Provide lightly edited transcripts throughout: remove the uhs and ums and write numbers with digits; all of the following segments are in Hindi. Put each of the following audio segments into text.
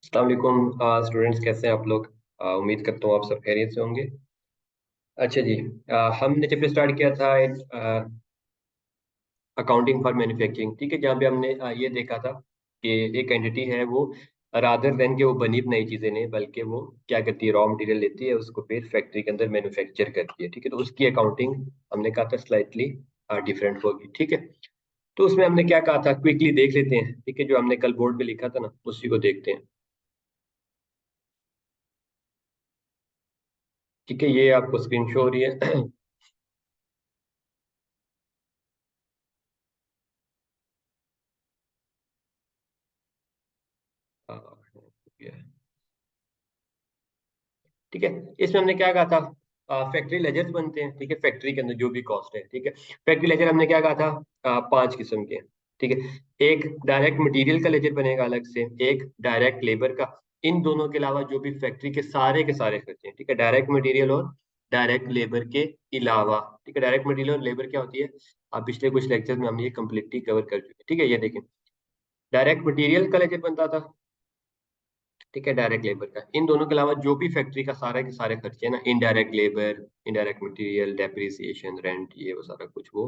अस्सलाम वालेकुम स्टूडेंट्स, कैसे हैं आप लोग। उम्मीद करता हूँ आप सब खैरियत से होंगे। अच्छा जी। हमने जब स्टार्ट किया था अकाउंटिंग फॉर मैन्युफैक्चरिंग, ठीक है, जहाँ पे हमने ये देखा था कि एक एंटिटी है वो रादर देन के वो बनी बनाई चीजें नहीं, बल्कि वो क्या करती है, रॉ मटेरियल लेती है, उसको फिर फैक्ट्री के अंदर मैन्युफैक्चर करती है। ठीक है, तो उसकी अकाउंटिंग हमने कहा था स्लाइटली डिफरेंट होगी। ठीक है, तो उसमें हमने क्या कहा था, क्विकली देख लेते हैं। ठीक है, जो हमने कल बोर्ड पे लिखा था ना, उसी को देखते हैं। ठीक है, ये आपको स्क्रीन शो हो रही है। हाँ, ठीक है। इसमें हमने क्या कहा था, फैक्ट्री लेजर्स बनते हैं। ठीक है, फैक्ट्री के अंदर जो भी कॉस्ट है। ठीक है, फैक्ट्री लेजर हमने क्या कहा था, पांच किस्म के हैं। ठीक है, एक डायरेक्ट मटेरियल का लेजर बनेगा अलग से, एक डायरेक्ट लेबर का। इन दोनों के अलावा जो भी फैक्ट्री के सारे खर्चे हैं, ठीक है, डायरेक्ट मटेरियल और डायरेक्ट लेबर के अलावा। ठीक है, डायरेक्ट मटेरियल और लेबर क्या होती है, आप पिछले कुछ लेक्चर में हमने ये कंप्लीटली कवर कर चुके हैं। ठीक है, ये देखें, डायरेक्ट मटेरियल का लेजर बनता था, ठीक है, डायरेक्ट लेबर का। इन दोनों के अलावा जो भी फैक्ट्री का सारे के सारे खर्चे हैं ना, indirect labour, indirect material, depreciation, rent, ये वो सारा कुछ वो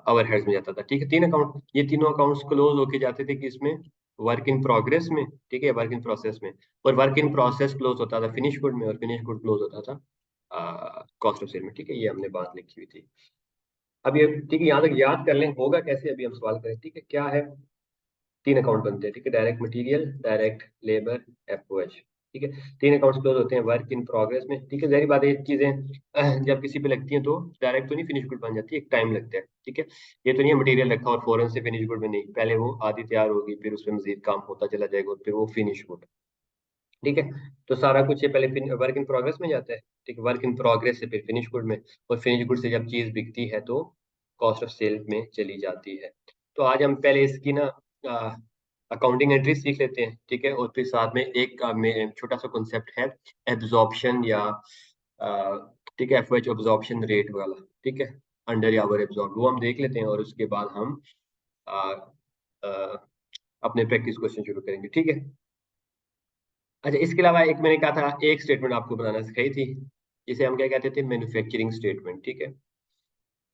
ओवरहेड्स में जाता था। ठीक है, तीन अकाउंट, ये तीनों अकाउंट्स क्लोज होके जाते थे कि इसमें वर्क इन प्रोग्रेस में, ठीक है, वर्क इन प्रोसेस में। और वर्क इन प्रोसेस क्लोज होता था फिनिश गुड में, और फिनिश गुड क्लोज होता था कॉस्ट ऑफ सेल में। ठीक है, ये हमने बात लिखी हुई थी। अब ये, ठीक है, यहाँ तक याद कर लें, होगा कैसे अभी हम सवाल करें। ठीक है, क्या है, तीन अकाउंट बनते हैं। ठीक है, direct material, direct labour, FOH. ठीक है, तीन अकाउंट्स क्लोज होते हैं वर्क इन प्रोग्रेस में। ठीक है, जाहिर बात है, ये चीजें जब किसी पे लगती हैं तो डायरेक्ट तो नहीं फिनिश गुड बन जाती है, एक टाइम लगता है। ठीक है, ये तो नहीं है मटेरियल रखा और फौरन से फिनिश गुड में, नहीं, पहले वो आधी तैयार होगी, फिर उसमें मजीद काम होता चला जाएगा और फिर वो फिनिश गुड। ठीक है, तो सारा कुछ ये पहले वर्क इन प्रोग्रेस में जाता है। ठीक है, वर्क इन प्रोग्रेस से फिर फिनिश गुड में, और फिनिश गुड से जब चीज बिकती है तो कॉस्ट ऑफ सेल में चली जाती है। तो आज हम पहले इसकी ना अकाउंटिंग एंट्री सीख लेते हैं। ठीक है, और फिर साथ में एक छोटा सा कॉन्सेप्ट है, एब्जॉर्प्शन या ठीक है, एफओएच, एब्जॉर्प्शन रेट वाला। ठीक है, अंडर या ओवर एब्जॉर्ब, वो हम देख लेते हैं, और उसके बाद हम आ, आ, अपने प्रैक्टिस क्वेश्चन शुरू करेंगे। ठीक है। अच्छा, इसके अलावा एक मैंने कहा था, एक स्टेटमेंट आपको बनाना सिखाई थी, जिसे हम क्या कहते थे, मैन्युफैक्चरिंग स्टेटमेंट। ठीक है,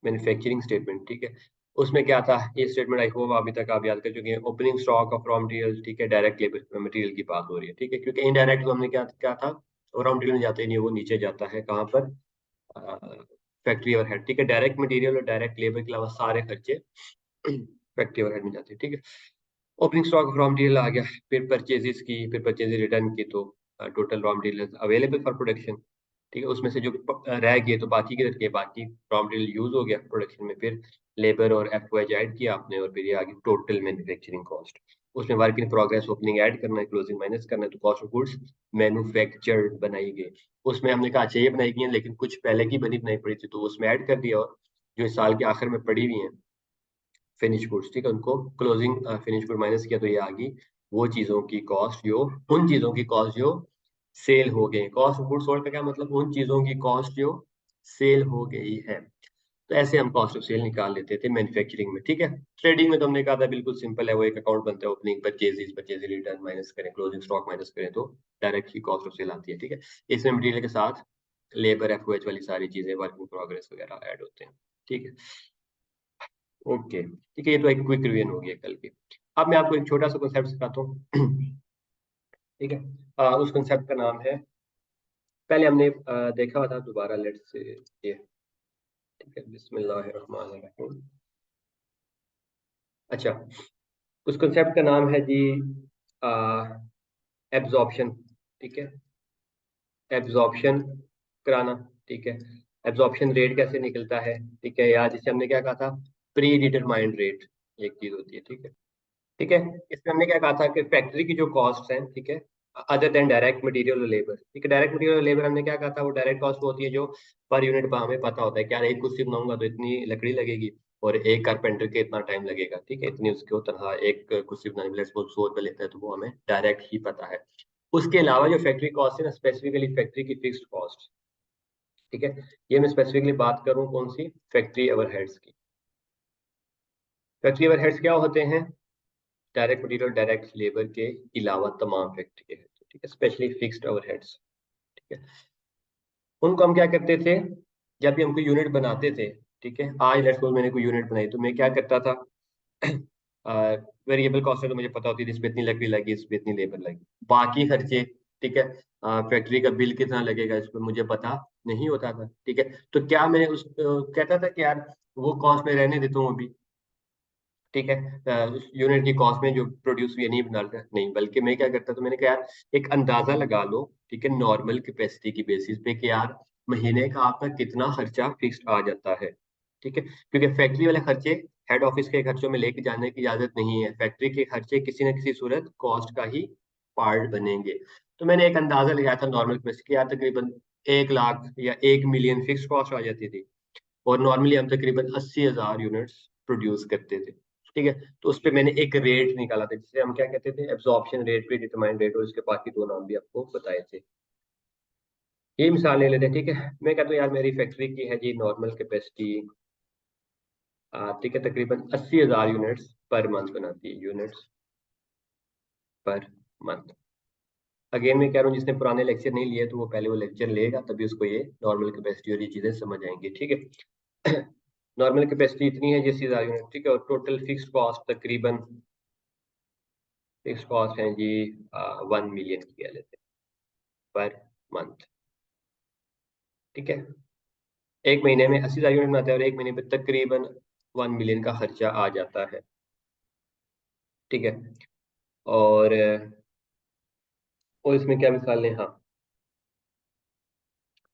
मैन्युफैक्चरिंग स्टेटमेंट। ठीक है, उसमें क्या था, ये स्टेटमेंट आई होप अभी तक आप याद कर चुके हैं। Opening stock of raw material, ठीक है, डायरेक्ट लेबर मटेरियल की बात हो रही है। ठीक है, क्योंकि इनडायरेक्ट तो हमने क्या क्या था, रॉ मटेरियल में जाता ही नहीं, वो नीचे जाता है कहाँ पर, फैक्ट्री ओवरहेड। ठीक है, डायरेक्ट मटेरियल और डायरेक्ट लेबर के अलावा सारे खर्चे फैक्ट्री ओवरहेड में जाते हैं। ठीक है, opening stock of raw material आ गया, फिर परचेजेस की, फिर परचेजेस रिटर्न की, तो total raw material available for production. ठीक है, उसमें से जो रह गए तो बाकी के के बाकी रॉ मटेरियल यूज हो गया प्रोडक्शन में, फिर लेबर और एफओएच ऐड किया आपने, और फिर ये आ गई टोटल मैन्युफैक्चरिंग कॉस्ट। उसमें work in progress opening add करना है, क्लोजिंग माइनस करना है, तो कॉस्ट ऑफ गुड्स मैन्युफैक्चर्ड बनाई गई। उसमें हमने कहा अच्छा ये बनाई गई है, लेकिन कुछ पहले की बनी बनाई पड़ी थी, तो उसमें ऐड कर दिया, और जो इस साल के आखिर में पड़ी हुई हैं फिनिश गुड्स, ठीक है, उनको क्लोजिंग फिनिश गुड माइनस किया, तो ये आ गई वो चीजों की कॉस्ट जो, उन चीजों की कॉस्ट जो सेल हो गई। कॉस्ट ऑफ गुड्स सोल्ड का क्या मतलब, उन चीजों की कॉस्ट जो सेल हो गई है। तो ऐसे हम कॉस्ट ऑफ सेल निकाल लेते थे मैन्युफैक्चरिंग में। ठीक है, ट्रेडिंग में तो हमने कहा था बिल्कुल सिंपल है, वो एक अकाउंट बनता है, opening purchases, purchase return minus करें, क्लोजिंग स्टॉक माइनस करें, तो डायरेक्ट ही कॉस्ट ऑफ सेल आती है। ठीक है, इसमें मटेरियल के साथ लेबर, एफओएच वाली सारी चीजें, वर्क इन प्रोग्रेस वगैरह ऐड होते हैं। ठीक है, ओके, ठीक है, ये तो एक क्विक रिवीजन हो गया कल की। अब मैं आपको एक छोटा सा कॉन्सेप्ट सिखाता हूँ। ठीक है, उस कॉन्सेप्ट का नाम है, पहले हमने देखा हुआ था, दोबारा लेट्स से ये। ठीक है, बिस्मिल्लाहिर्रहमानिर्रहीम। अच्छा, उस कॉन्सेप्ट का नाम है जी एब्जॉर्प्शन। ठीक है, एब्जॉर्प्शन कराना। ठीक है, एब्जॉर्प्शन रेट कैसे निकलता है। ठीक है, या जिसे हमने क्या कहा था, प्री डिटरमाइंड रेट, एक चीज होती है। ठीक है, ठीक है, इसमें हमने क्या कहा था कि फैक्ट्री की जो कॉस्ट है, ठीक है, अदर देन डायरेक्ट मटेरियल और लेबर। ठीक है, डायरेक्ट मटेरियल और लेबर हमने क्या कहा था, वो डायरेक्ट कॉस्ट होती है जो पर यूनिट हमें पता होता है कि यार एक कुर्सी बनाऊंगा तो इतनी लकड़ी लगेगी, और एक कारपेंटर के इतना टाइम लगेगा। ठीक है, इतनी उसको तनख्वाह, एक कुर्सी बनाने में लेट्स सपोज 100 रुपये लेता है, तो वो हमें डायरेक्ट ही पता है। उसके अलावा जो फैक्ट्री कॉस्ट है ना, स्पेसिफिकली फैक्ट्री की फिक्स्ड कॉस्ट। ठीक है, ये मैं स्पेसिफिकली बात करूं कौन सी, फैक्ट्री ओवरहेड्स की। फैक्ट्री ओवरहेड्स क्या होते हैं, डायरेक्ट मटेरियल डायरेक्ट लेबर के अलावा तमाम फैक्ट्री के खर्चे, ठीक है, स्पेशली फिक्स्ड ओवरहेड्स, ठीक है। उनको हम क्या करते थे, जब भी हमको यूनिट बनाते थे, ठीक है, आज लेट्स सपोज मैंने कोई यूनिट बनाई तो मैं क्या करता था, वेरिएबल कॉस्ट है तो मुझे पता होती है इस पे इतनी लकड़ी लगी, इस पे इतनी लेबर लगी, बाकी खर्चे, ठीक है, फैक्ट्री का बिल कितना लगेगा इस पे मुझे पता नहीं होता था, ठीक है। तो क्या मैं उस कहता था कि यार वो कॉस्ट में रहने देता हूँ अभी, ठीक है, उस यूनिट की कॉस्ट में जो प्रोड्यूस हुई है नहीं बना रहा, नहीं, बल्कि मैं क्या करता, तो मैंने कहा यार एक अंदाजा लगा लो, ठीक है, नॉर्मल कैपेसिटी की बेसिस पे कि यार महीने का आपका कितना खर्चा फिक्स्ड आ जाता है, ठीक है, क्योंकि फैक्ट्री वाले खर्चे हेड ऑफिस के खर्चों में लेके जाने की इजाजत नहीं है, फैक्ट्री के खर्चे किसी न किसी सूरत कॉस्ट का ही पार्ट बनेंगे। तो मैंने एक अंदाजा लगाया था नॉर्मल कैपेसिटी, यार तकरीबन 1 लाख या 1 मिलियन फिक्स कॉस्ट आ जाती थी, और नॉर्मली हम तकरीबन 80,000 यूनिट्स प्रोड्यूस करते थे, ठीक है। तो उस पर मैंने एक रेट निकाला था जिसे हम क्या कहते थे, absorption rate, pre determined rate, और इसके बाकी दो नाम भी आपको बताए थे। ये मिसाल ले लेते हैं, ठीक है। मैं कहता हूँ यार मेरी फैक्ट्री की है जी नॉर्मल कैपेसिटी, ठीक है, तकरीबन 80,000 यूनिट्स पर मंथ बनाती है, यूनिट्स पर मंथ। अगेन मैं कह रहा हूँ जिसने पुराने लेक्चर नहीं लिए तो वो पहले वो लेक्चर लेगा, तभी उसको ये नॉर्मल कैपेसिटी और ये चीजें समझ आएंगी, ठीक है। नॉर्मल कैपेसिटी इतनी है जैसी 1000 यूनिट, ठीक है, और टोटल फिक्स्ड कॉस्ट तकरीबन, फिक्स्ड कॉस्ट है जी 1 मिलियन की कह लेते हैं पर मंथ, ठीक है। एक महीने में 80,000 यूनिट बनाते हैं और एक महीने में तकरीबन 1 मिलियन का खर्चा आ जाता है, ठीक है। और और इसमें क्या मिसाल लें, हाँ,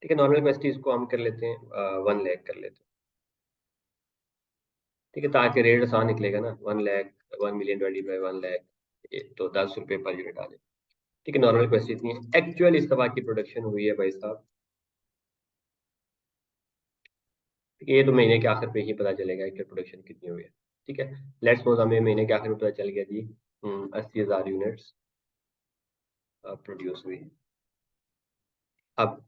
ठीक है, नॉर्मल कैपेसिटी इसको हम कर लेते हैं 1 लाख कर लेते हैं, ठीक है, ताकि रेट आसान निकलेगा ना, 1 lakh, 1 million divided by 1 lakh, तो 10 रुपये पर यूनिट आ जाए, ठीक है। नॉर्मल कैपेसिटी इतनी है, एक्चुअल इस दवा की प्रोडक्शन हुई है भाई साहब, ठीक है, ये तो महीने के आखिर पे ही पता चलेगा कि प्रोडक्शन कितनी हुई है, ठीक है। लेट्स सपोज हमें महीने के आखिर में पता चल गया जी 80,000 यूनिट्स प्रोड्यूस हुई। अब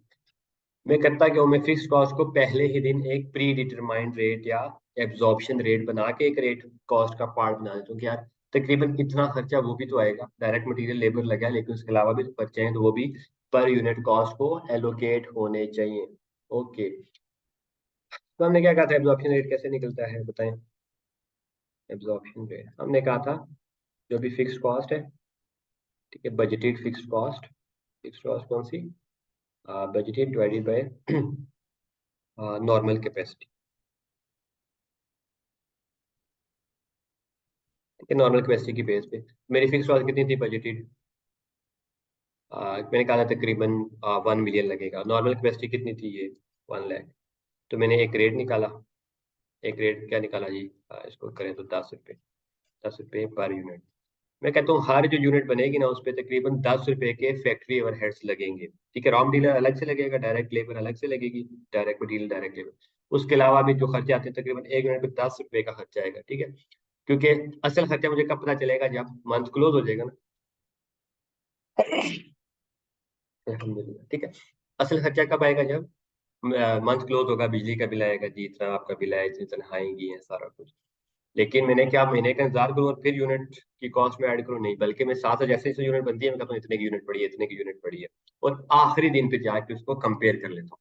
मैं करता क्या हूँ, मैं फिक्स कॉस्ट को पहले ही दिन एक प्री डिटरमाइंड रेट या एब्जॉर्प्शन रेट बना के एक रेट कॉस्ट का पार्ट बना देता हूँ कि यार तकरीबन इतना खर्चा वो भी तो आएगा, डायरेक्ट मटेरियल लेबर लगा है लेकिन उसके अलावा भी तो खर्चे हैं, तो वो भी पर यूनिट कॉस्ट को एलोकेट होने चाहिए, ओके। तो हमने क्या कहा था, एब्जॉर्प्शन रेट कैसे निकलता है बताएं। एब्जॉर्प्शन रेट हमने कहा था जो भी फिक्स कॉस्ट है, ठीक है, budgeted fix cost, fix cost कौन सी, budgeted divided by normal capacity, ठीक है, नॉर्मल कैपेसिटी की बेस पे मेरी फिक्स कॉस्ट कितनी थी बजटेड, मैंने कहा था तकरीबन 1 मिलियन लगेगा, नॉर्मल कैपेसिटी कितनी थी ये 1 लाख, तो मैंने एक रेट निकाला, एक रेट क्या निकाला जी, इसको करें तो 10 रुपये, 10 रुपये पर यूनिट। मैं कहता हूँ हर जो यूनिट बनेगी ना उस पर तकरीबन 10 रुपए के फैक्ट्री ओवरहेड्स लगेंगे, ठीक है, रॉ मटेरियल अलग से लगेगा, डायरेक्ट लेबर अलग से लगेगी, डायरेक्ट मटेरियल डायरेक्ट लेबर, उसके अलावा भी जो खर्चे आते हैं तकरीबन एक यूनिट पे 10 रुपए का खर्चा आएगा, ठीक है। क्योंकि असल खर्चा मुझे कब पता चलेगा, जब मंथ क्लोज हो जाएगा ना, अल्हम्दुलिल्लाह, ठीक है। असल खर्चा कब आएगा, जब मंथ क्लोज होगा, बिजली का बिल आएगा जी, इतना आपका बिल आया, इतनी तनख्वाहें हैं, सारा कुछ। लेकिन मैंने क्या महीने का इंतजार करूँ और फिर यूनिट की कॉस्ट में ऐड करूँ, नहीं, बल्कि मैं साथ साथ जैसे जैसे यूनिट बनती है मैं कहता हूँ इतने की यूनिट पड़ी है, इतने की यूनिट पड़ी है, और आखिरी दिन पे जाके उसको कंपेयर कर लेता हूँ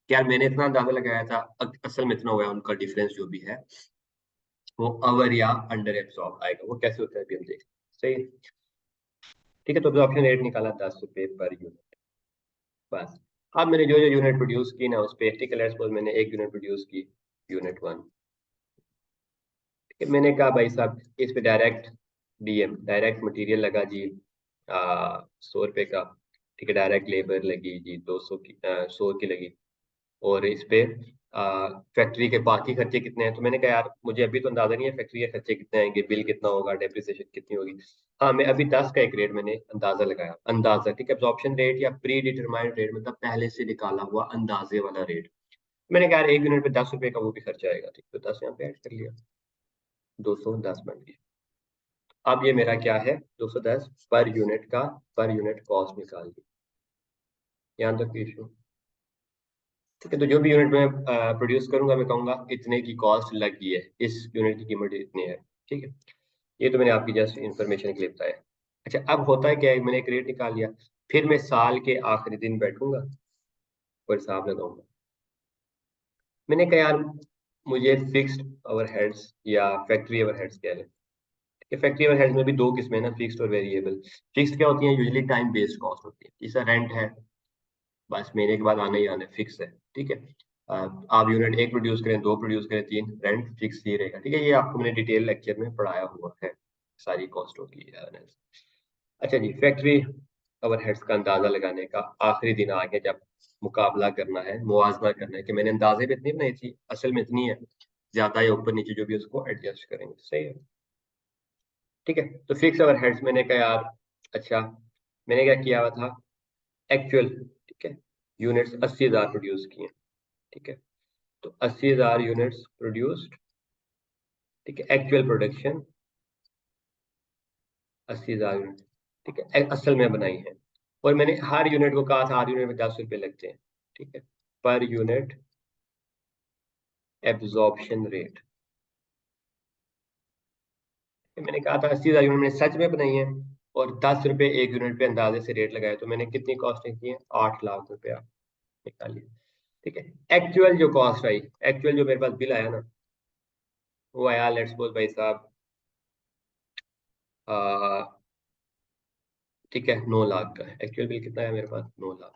कि यार मैंने इतना अंदाजा लगाया था, असल में इतना हुआ है, उनका डिफरेंस जो भी है वो ओवर या अंडर एब्सॉर्ब आएगा, वो कैसे होता है अभी हम देख, सही, ठीक है। तो ऑप्शन रेट निकाला 10 रुपये पर यूनिट, बस। अब मैंने जो जो यूनिट प्रोड्यूस की ना उस पे, ठीक है, लेट्स सपोज मैंने एक यूनिट प्रोड्यूस की, यूनिट 1, मैंने कहा भाई साहब इस पे डायरेक्ट डीएम, डायरेक्ट मटेरियल लगा जी 100 रुपये का, ठीक है, डायरेक्ट लेबर लगी जी 200 की, 100 की लगी, और इस पे फैक्ट्री के बाकी खर्चे कितने हैं, तो मैंने कहा यार मुझे अभी तो अंदाजा नहीं है फैक्ट्री के खर्चे कितने आएंगे, बिल कितना होगा, डेप्रिसिएशन कितनी होगी। हाँ, मैं अभी 10 का एक रेट मैंने अंदाजा लगाया, अंदाजा, ठीक है, एब्जॉर्प्शन रेट या प्री डिटरमाइंड रेट मतलब पहले से निकाला हुआ अंदाजे वाला रेट। मैंने कहा यार एक यूनिट पे 10 रुपये का वो भी खर्चा आएगा, ठीक, तो 10 यहाँ पे ऐड कर लिया, 210 बन गया। अब ये मेरा क्या है, 210 पर यूनिट का, पर यूनिट कॉस्ट निकाल दी, यहाँ तक इशू, ठीक है। तो जो भी यूनिट में प्रोड्यूस करूंगा मैं कहूंगा इतने की कॉस्ट लगी है, इस यूनिट की कीमत इतनी है, ठीक है। ये तो मैंने आपकी जस्ट इंफॉर्मेशन के लिए बताया। अच्छा, अब होता है क्या है, मैंने एक रेट निकाल लिया, फिर मैं साल के आखिरी दिन बैठूंगा और हिसाब लगाऊंगा। मैंने कहा यार मुझे फिक्स्ड ओवरहेड्स या फैक्ट्री ओवरहेड्स कह लें कि फैक्ट्री ओवरहेड्स में भी दो किस्में हैं ना, फिक्स्ड और वेरिएबल। फिक्स्ड क्या होती है, यूजुअली टाइम बेस्ड कॉस्ट होती है, जैसा रेंट है, बस महीने के बाद आना ही आना है, फिक्स है, ठीक है। आप यूनिट एक प्रोड्यूस करें, दो प्रोड्यूस करें, तीन, रेंट फिक्स ही रहेगा, ठीक है। ये आपको मैंने डिटेल लेक्चर में पढ़ाया हुआ है सारी कॉस्टों की analysis। अच्छा जी, फैक्ट्री ओवरहेड्स का अंदाजा लगाने का आखिरी दिन आ गया, जब मुकाबला करना है, मुआवजा करना है कि मैंने अंदाजे में इतनी बनाई थी, असल में इतनी है, ज्यादा या ऊपर नीचे जो भी, उसको एडजस्ट करेंगे, सही है। ठीक है, तो फिक्स ओवरहेड्स मैंने कहा यार, अच्छा, मैंने क्या किया हुआ था, एक्चुअल, ठीक है, यूनिट्स 80,000 प्रोड्यूस किए, ठीक है। तो 80,000 यूनिट्स प्रोड्यूस्ड, ठीक है, एक्चुअल प्रोडक्शन 80,000 यूनिट, ठीक है, असल में बनाई है। और मैंने हर यूनिट को कहा था, हर यूनिट में 10 रुपए लगते हैं, ठीक है, पर यूनिट एब्जॉर्प्शन रेट। मैंने कहा था 80,000 यूनिट मैंने सच में बनाई है, और 10 रुपए एक यूनिट पे अंदाजे से रेट लगाए, तो मैंने कितनी कॉस्टिंग की है, 8 लाख रुपया निकालिए, ठीक है। एक्चुअल जो कॉस्ट आई, एक्चुअल जो मेरे पास बिल आया ना, वो आया, लेट्स सपोज भाई साहब, ठीक है, 9 लाख का है एक्चुअल बिल। कितना है मेरे पास, 9 लाख।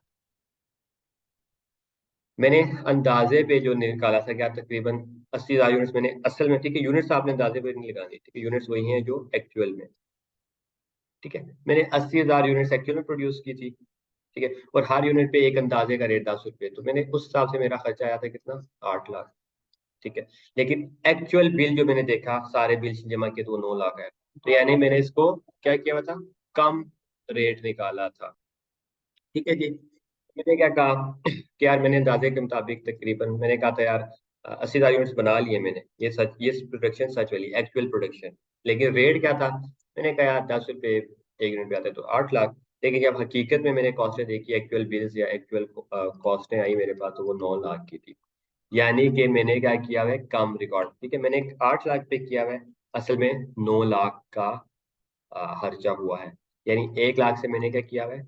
मैंने अंदाजे पे जो निकाला था, क्या तकरीबन 80,000 यूनिट्स मैंने असल में, ठीक है, यूनिट्स आपने अंदाजे पे नहीं लगानी, ठीक है, यूनिट्स वही हैं जो एक्चुअल में, ठीक है। मैंने 80,000 यूनिट्स एक्चुअल में प्रोड्यूस की थी, ठीक है, और हर यूनिट पे एक अंदाजे का रेट 10 रुपये, तो मैंने उस हिसाब से मेरा खर्चा आया था कितना, 8 लाख, ठीक है। लेकिन एक्चुअल बिल जो मैंने देखा, सारे बिल जमा किए, तो वो 9 लाख है। तो यानी मैंने इसको क्या किया हुआ था, कम रेट निकाला था, ठीक है जी। मैंने क्या कहा कि यार मैंने अंदाजे के मुताबिक तकरीबन मैंने कहा था यार, 80,000 यूनिट्स बना लिए मैंने, ये सच, ये प्रोडक्शन सच वाली एक्चुअल प्रोडक्शन। लेकिन रेट क्या था, मैंने कहा यार 10 रुपए एक यूनिट पे आते तो 8 लाख। लेकिन जब हकीकत में मैंने कॉस्टें देखी, एक्चुअल बिल्स या एक्चुअल कॉस्टें आई मेरे पास, तो वो 9 लाख की थी। यानी कि मैंने क्या किया हुआ है, कम रिकॉर्ड, ठीक है, मैंने 8 लाख पे किया हुआ है, असल में 9 लाख का खर्चा हुआ है। यानी 1 लाख से मैंने क्या किया हुआ है,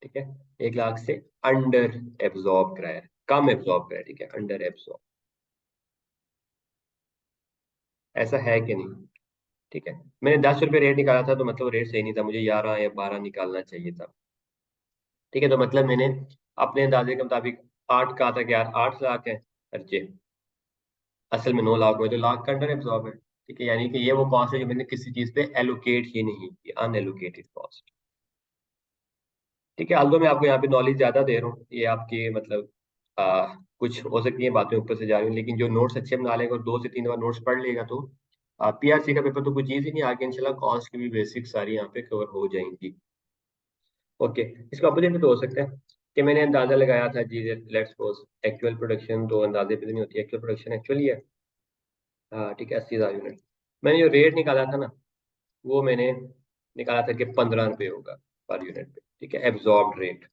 ठीक है, 1 लाख से अंडर एब्जॉर्ब कराया है, कम एब्जॉर्ब कराया, ठीक है, अंडर एब्जॉर्ब। ऐसा है कि नहीं, ठीक है। मैंने 10 रुपये रेट निकाला था, तो मतलब रेट सही नहीं था, मुझे 11 या 12 निकालना चाहिए था, ठीक है। तो मतलब मैंने अपने अंदाजे के मुताबिक 8 कहा था कि यार 8 लाख है खर्चे, असल में 9 लाख हुए, तो लाख का अंडर एब्जॉर्ब है, ठीक है। यानी कि ये वो कॉस्ट है जो मैंने किसी चीज पे एलोकेट ही नहीं की, अनएलोकेटेड कॉस्ट, ठीक है। आल्दो मैं आपको यहाँ पे नॉलेज ज्यादा दे रहा हूँ, ये आपकी मतलब कुछ हो सकती है बातें ऊपर से जा रही हैं, लेकिन जो नोट्स अच्छे बना लेगा और 2 से 3 बार नोट्स पढ़ लेगा, तो पीआरसी का पेपर तो कुछ चीज ही नहीं, आगे इंशाल्लाह कॉस्ट की भी बेसिक सारी यहाँ पे कवर हो जाएंगी। ओके, इसका अपोजिट भी तो हो सकता है कि मैंने अंदाजा लगाया था जी, लेट्स सपोज एक्चुअल प्रोडक्शन तो अंदाजे पे तो नहीं होती, एक्चुअल प्रोडक्शन एक्चुअली है, ठीक है, 80,000 यूनिट। मैंने जो रेट निकाला था ना, वो मैंने निकाला था कि 15 रुपये होगा पर यूनिट पे, ठीक है, एब्जॉर्ब रेट,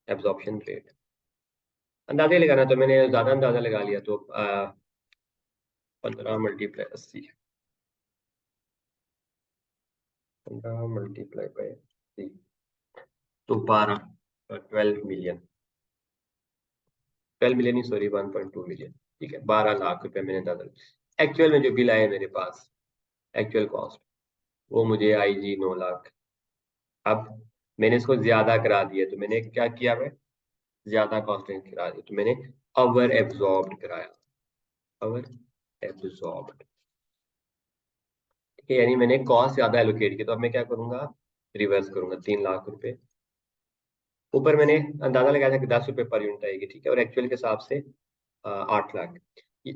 एब्जॉर्प्शन रेट। अंदाजे लगाना तो मैंने ज्यादा अंदाजा लगा लिया, तो 15 × 80, 15 × 80 तो 12 मिलियन, 12 मिलियन ही, सॉरी, 1.2 मिलियन, ठीक है, 12 लाख रुपए मैंने अंदाजा। एक्चुअल में जो बिल आए मेरे पास, एक्चुअल कॉस्ट, वो मुझे आई जी 9 लाख। अब मैंने इसको ज्यादा करा दिया, तो मैंने क्या किया, मैं ज्यादा कॉस्टिंग करा दी, तो मैंने ओवर एब्जॉर्ब कराया, ओवर एब्जॉर्ब, ठीक है। यानी मैंने कॉस्ट ज्यादा एलोकेट की, तो अब मैं क्या करूंगा, रिवर्स करूंगा, 3 लाख रुपए ऊपर मैंने अंदाजा लगाया था कि 10 रुपए पर यूनिट आएगी, ठीक है, और एक्चुअल के हिसाब से 8 लाख,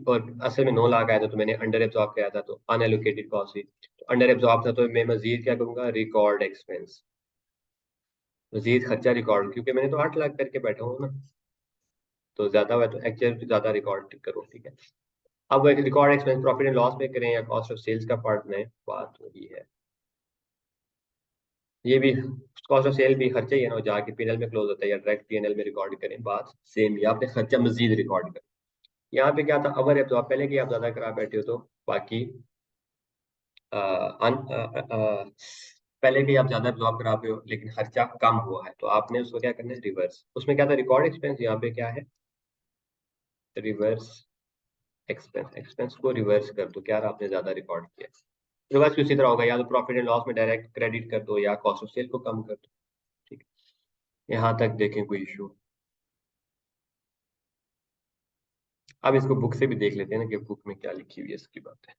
और असल में 9 लाख आया था, तो मैंने अंडर एब्जॉर्ब किया था, तो अनएलोकेटेड कॉस्ट थी, तो अंडर एब्जॉर्ब था, तो मैं मजीद क्या करूंगा, रिकॉर्ड एक्सपेंस, मजीद खर्चा रिकॉर्ड, क्योंकि मैंने तो 8 लाख करके बैठा हूँ ना, तो ज्यादा हुआ तो एक्चुअल ज्यादा रिकॉर्ड करो, ठीक है। अब record expense profit and loss में करें या कॉस्ट ऑफ सेल्स का पार्ट में, बात वही है। ये भी कॉस्ट ऑफ सेल भी खर्चा ही है ना, जाके पीएनएल में क्लोज होता है या डायरेक्ट पीएनएल में रिकॉर्ड करें, बात सेम ही, आपने खर्चा मजीद रिकॉर्ड करें। यहाँ पे क्या था, अवर है, तो आप पहले की आप ज्यादा करा बैठे हो, तो बाकी पहले भी आप ज्यादा एब्जॉर्ब करा पे हो लेकिन खर्चा कम हुआ है, तो आपने उसको क्या करना है, रिवर्स। उसमें क्या था, रिकॉर्ड एक्सपेंस, यहाँ पे क्या है, रिवर्स एक्सपेंस। एक्सपेंस को रिवर्स कर दो, क्या आपने ज्यादा रिकॉर्ड किया। रिवर्स किसी तरह होगा, या तो प्रॉफिट एंड लॉस में डायरेक्ट क्रेडिट कर दो या कॉस्ट ऑफ सेल को कम कर दो। ठीक है, यहाँ तक देखें कोई इशू। अब इसको बुक से भी देख लेते हैं ना कि बुक में क्या लिखी हुई है, इसकी बात है।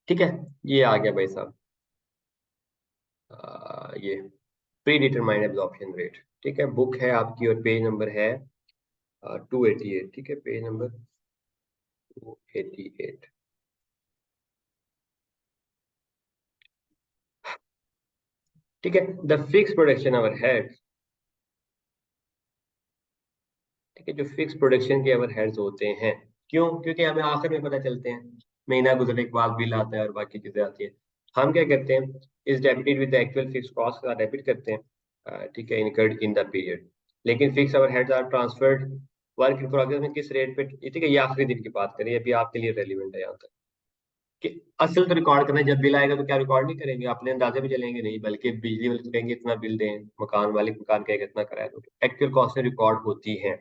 ठीक है, ये आ गया भाई साहब, ये प्री डिटरमाइंड एब्जॉर्प्शन रेट। ठीक है, बुक है आपकी और पेज नंबर है 288। ठीक है, पेज नंबर 288। ठीक है, the fix production over head. ठीक है, जो फिक्स प्रोडक्शन के ओवर हेड्स होते हैं, क्यों, क्योंकि हमें आखिर में पता चलते हैं, महीना गुजरने के बाद बिल आता है और बाकी चीजें आती हैं। हम क्या करते हैं, इस debited with the actual fix cost का डेबिट करते हैं। ठीक है, इनकर्ड इन द पीरियड। लेकिन fix overheads are transferred work in progress में किस रेट पे। ठीक है, ये आखिरी दिन की बात करें, अभी आपके लिए रेलिवेंट है यहाँ तक कि असल तो रिकॉर्ड करना है। जब बिल आएगा तो क्या रिकॉर्ड नहीं करेंगे, अपने अंदाजे भी चलेंगे नहीं, बल्कि बिजली वाले तो कहेंगे इतना बिल दें, मकान मालिक मकान कहेगा इतना कराया, तो एक्चुअल कॉस्ट रिकॉर्ड होती है।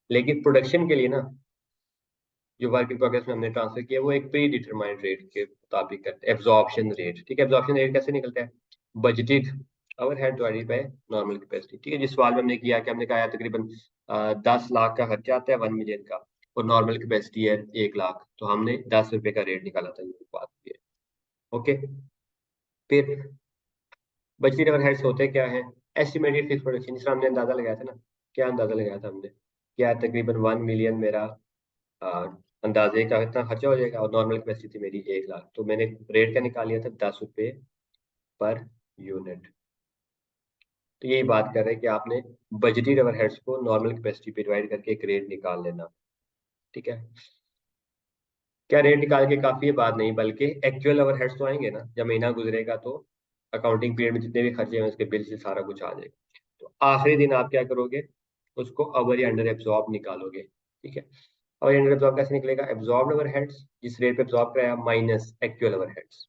लेकिन प्रोडक्शन के लिए ना, जो वर्क इन प्रोग्रेस में हमने ट्रांसफर किया वो एक प्री डिटरमाइंड रेट के मुताबिक करते हैं, एब्जॉर्प्शन रेट। ठीक है, एब्जॉर्प्शन रेट कैसे निकलता है, budgeted overhead divided by normal capacity. ठीक है, जिस सवाल में हमने किया कि हमने कहा तकरीबन 10 लाख का खर्चा आता है 1 मिलियन का, और नॉर्मल कैपेसिटी है 1 लाख, तो हमने 10 रुपए का रेट निकाला था, ये बात की है। ओके, फिर बजटेड ओवरहेड्स होते क्या है, एस्टिमेटेड फिक्स प्रोडक्शन, जिसका हमने अंदाजा लगाया था ना। क्या अंदाजा लगाया था हमने, क्या तकरीबन 1 मिलियन मेरा आ, अंदाजे का इतना खर्चा हो जाएगा, और नॉर्मल कैपेसिटी थी मेरी 1 लाख, तो मैंने रेट का निकाल लिया था 10 रुपए पर यूनिट। तो यही बात कर रहे हैं कि आपने बजटेड ओवरहेड्स को नॉर्मल कैपेसिटी पे डिवाइड करके एक रेट निकाल लेना। ठीक है, क्या रेट निकाल के काफी है बात नहीं, बल्कि एक्चुअल ओवरहेड्स तो आएंगे ना, जब महीना गुजरेगा तो अकाउंटिंग पीरियड में जितने भी खर्चे हैं उसके बिल से सारा कुछ आ जाएगा। तो आखिरी दिन आप क्या करोगे, उसको ओवर या अंडर एब्जॉर्ब निकालोगे। ठीक है, और अंडर एब्जॉर्ब कैसे निकलेगा, एब्जॉर्ब्ड ओवरहेड्स जिस रेट पे एब्जॉर्ब कराया माइनस एक्चुअल ओवरहेड्स।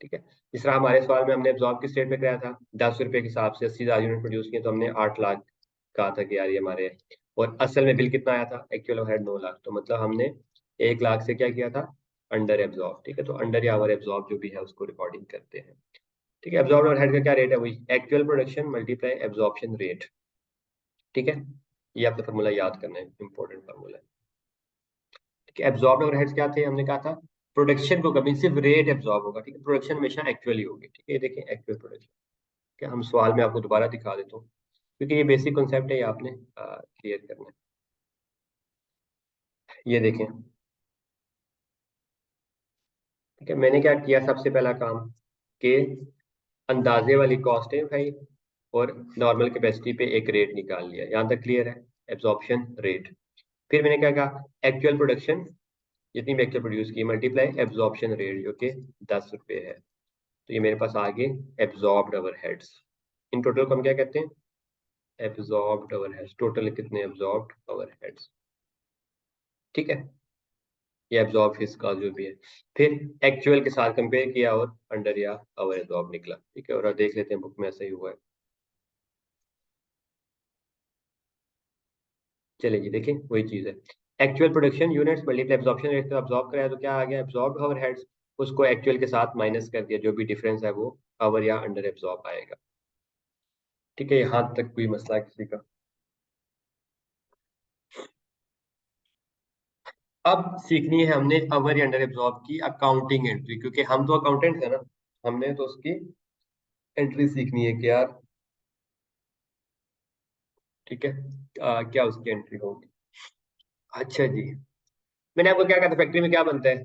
ठीक है, जिस तरह हमारे सवाल में हमने एब्जॉर्ब किस रेट पे कराया था, 10 रुपए के हिसाब से 80,000 यूनिट प्रोड्यूस किए, तो हमने 8 लाख कहा था कि यार ये हमारे, और असल में बिल कितना आया था, एक्चुअल ओवरहेड 9 लाख, तो मतलब हमने 1 लाख से क्या किया था, अंडर एब्जॉर्ब। ठीक है, तो अंडर या ओवर एब्जॉर्ब जो भी है उसको रिकॉर्डिंग करते हैं। ठीक है, एब्जॉर्ब ओवरहेड का क्या रेट है, वही actual production multiply absorption rate. ठीक है, ये आपका फॉर्मूला याद करना है, इंपॉर्टेंट फार्मूला है। ठीक है, एब्जॉर्ब ओवरहेड्स क्या थे, हमने कहा था प्रोडक्शन को कभी सिर्फ रेट एब्जॉर्ब होगा। ठीक है, प्रोडक्शन हमेशा एक्चुअल ही होगी। ठीक है, ये देखें एक्चुअल प्रोडक्शन। क्या, हम सवाल में आपको दोबारा दिखा देता हूँ, क्योंकि ये बेसिक कॉन्सेप्ट है, ये आपने क्लियर करना है। ये देखें, ठीक है, मैंने क्या किया, सबसे पहला काम कि अंदाजे वाली कॉस्ट है भाई, और नॉर्मल कैपेसिटी पे एक रेट निकाल लिया, यहाँ तक क्लियर है, एब्जॉर्प्शन रेट। फिर मैंने क्या कहा, एक्चुअल प्रोडक्शन जितनी भी एक्चुअल प्रोड्यूस की मल्टीप्लाई एब्जॉर्प्शन रेट जो कि 10 रुपए है। तो ये मेरे पास आ गए एब्जॉर्ब्ड ओवरहेड्स। इन टोटल को हम क्या कहते हैं, एब्जॉर्ब्ड ओवरहेड्स। टोटल कितने एब्जॉर्ब्ड ओवरहेड्स। ठीक है, ये एब्जॉर्ब इसका जो भी है, फिर एक्चुअल के साथ कंपेयर किया और अंडर या ओवर एब्जॉर्ब निकला। ठीक है, और देख लेते हैं बुक में ऐसा ही हुआ है। चलिए जी, देखिए वही चीज है, actual production units multiply absorption rate से एब्जॉर्ब कराया, तो क्या आ गया, एब्जॉर्ब ओवरहेड्स। उसको एक्चुअल के साथ माइनस कर दिया, जो भी डिफरेंस है वो ओवर या अंडर एब्जॉर्ब आएगा। ठीक है, यहाँ तक कोई मसला है किसी का। अब सीखनी है हमने ओवर या अंडर एब्जॉर्ब की अकाउंटिंग एंट्री, क्योंकि हम तो अकाउंटेंट है ना, हमने तो उसकी एंट्री सीखनी है कि यार, ठीक है, क्या उसकी एंट्री होगी। अच्छा जी, मैंने आपको क्या कहा था, फैक्ट्री में क्या बनता है,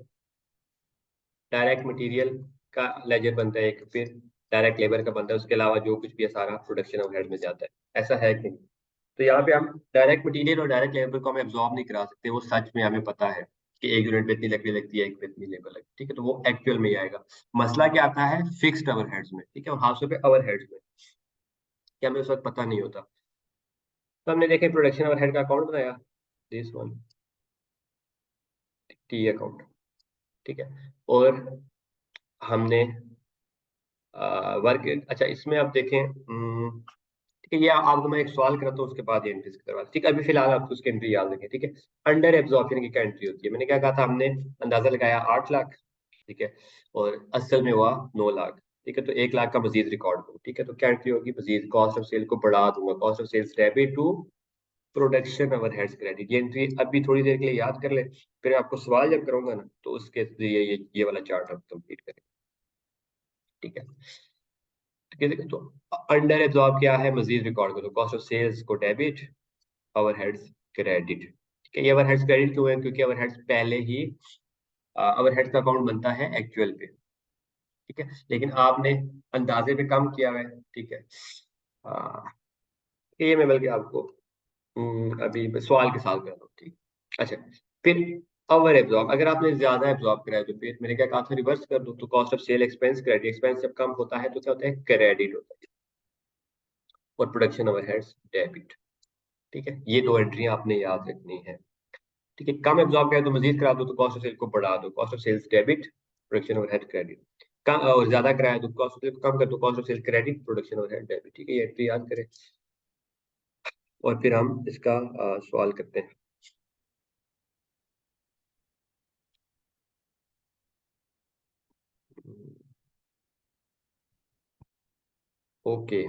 डायरेक्ट मटेरियल का लेजर बनता है एक, फिर डायरेक्ट लेबर का बनता है, उसके अलावा जो कुछ भी है सारा प्रोडक्शन ओवरहेड में जाता है, ऐसा है कि नहीं। तो यहाँ पे हम डायरेक्ट मटेरियल और डायरेक्ट लेबर को हम एब्जॉर्ब नहीं करा सकते, वो सच में हमें पता है कि एक यूनिट पे इतनी लकड़ी लगती है, एक पे इतनी लेबर लगती है। ठीक है, तो वो एक्चुअल में ही आएगा। मसला क्या आता है, फिक्स्ड ओवरहेड्स में। ठीक है, और हाउस पे ओवरहेड्स में क्या हमें उस वक्त पता नहीं होता। तो हमने देखे प्रोडक्शन ओवरहेड का अकाउंट बनाया, दिस वन, टी अकाउंट, ठीक है। और हमने वर्क, अच्छा इसमें आप देखें, ठीक है, ये आपको मैं एक सवाल कराता हूँ उसके बाद ये एंट्रीज करवा, ठीक है। अभी फिलहाल आपको उसकी एंट्री याद रखें, ठीक है। अंडर एब्जॉर्प्शन की क्या एंट्री होती है, मैंने क्या कहा था, हमने अंदाजा लगाया 8 लाख, ठीक है, और असल में हुआ 9 लाख, ठीक है। तो 1 लाख का मजीद रिकॉर्ड हो, ठीक है। तो क्या एंट्री होगी, मजीद कॉस्ट ऑफ सेल को बढ़ा दूंगा, cost of sales debit to production overheads credit. ये एंट्री अभी थोड़ी देर के लिए याद कर ले, फिर आपको सवाल जब करूंगा ना तो उसके जरिए ये वाला चार्ट आप कंप्लीट करें, ठीक है। तो अंडर एब्जॉर्ब क्या है, मजीद रिकॉर्ड करो, कॉस्ट ऑफ सेल्स को डेबिट, ओवरहेड्स क्रेडिट, ठीक है। ये ओवरहेड्स क्रेडिट क्यों है, क्योंकि ओवरहेड्स पहले ही ओवरहेड्स का अकाउंट बनता है एक्चुअल पे, ठीक है, लेकिन आपने अंदाजे पे कम किया हुआ है, ठीक है। आ, ये मैं बल्कि आपको अभी सवाल के साथ कर रहा हूँ, ठीक। अच्छा, फिर ओवर एब्जॉर्ब, अगर आपने ज्यादा एब्जॉर्ब कराया तो फिर मैंने क्या कहा था, रिवर्स कर दो, तो cost of sale expense credit, expense जब कम होता है तो क्या होता है, क्रेडिट होता है, और प्रोडक्शन ओवरहेड्स डेबिट, ठीक है। ये दो एंट्री आपने याद रखनी है, ठीक है। कम एब्जॉर्ब किया तो मजीद करा दो, तो कॉस्ट ऑफ सेल को बढ़ा दो, cost of sales debit, production overhead credit. कम और ज्यादा कराया तो कॉस्ट ऑफ सेल को कम कर दो, cost of cell credit, production overhead debit, ठीक है। ये एंट्री याद करें, और फिर हम इसका सवाल करते हैं। ओके,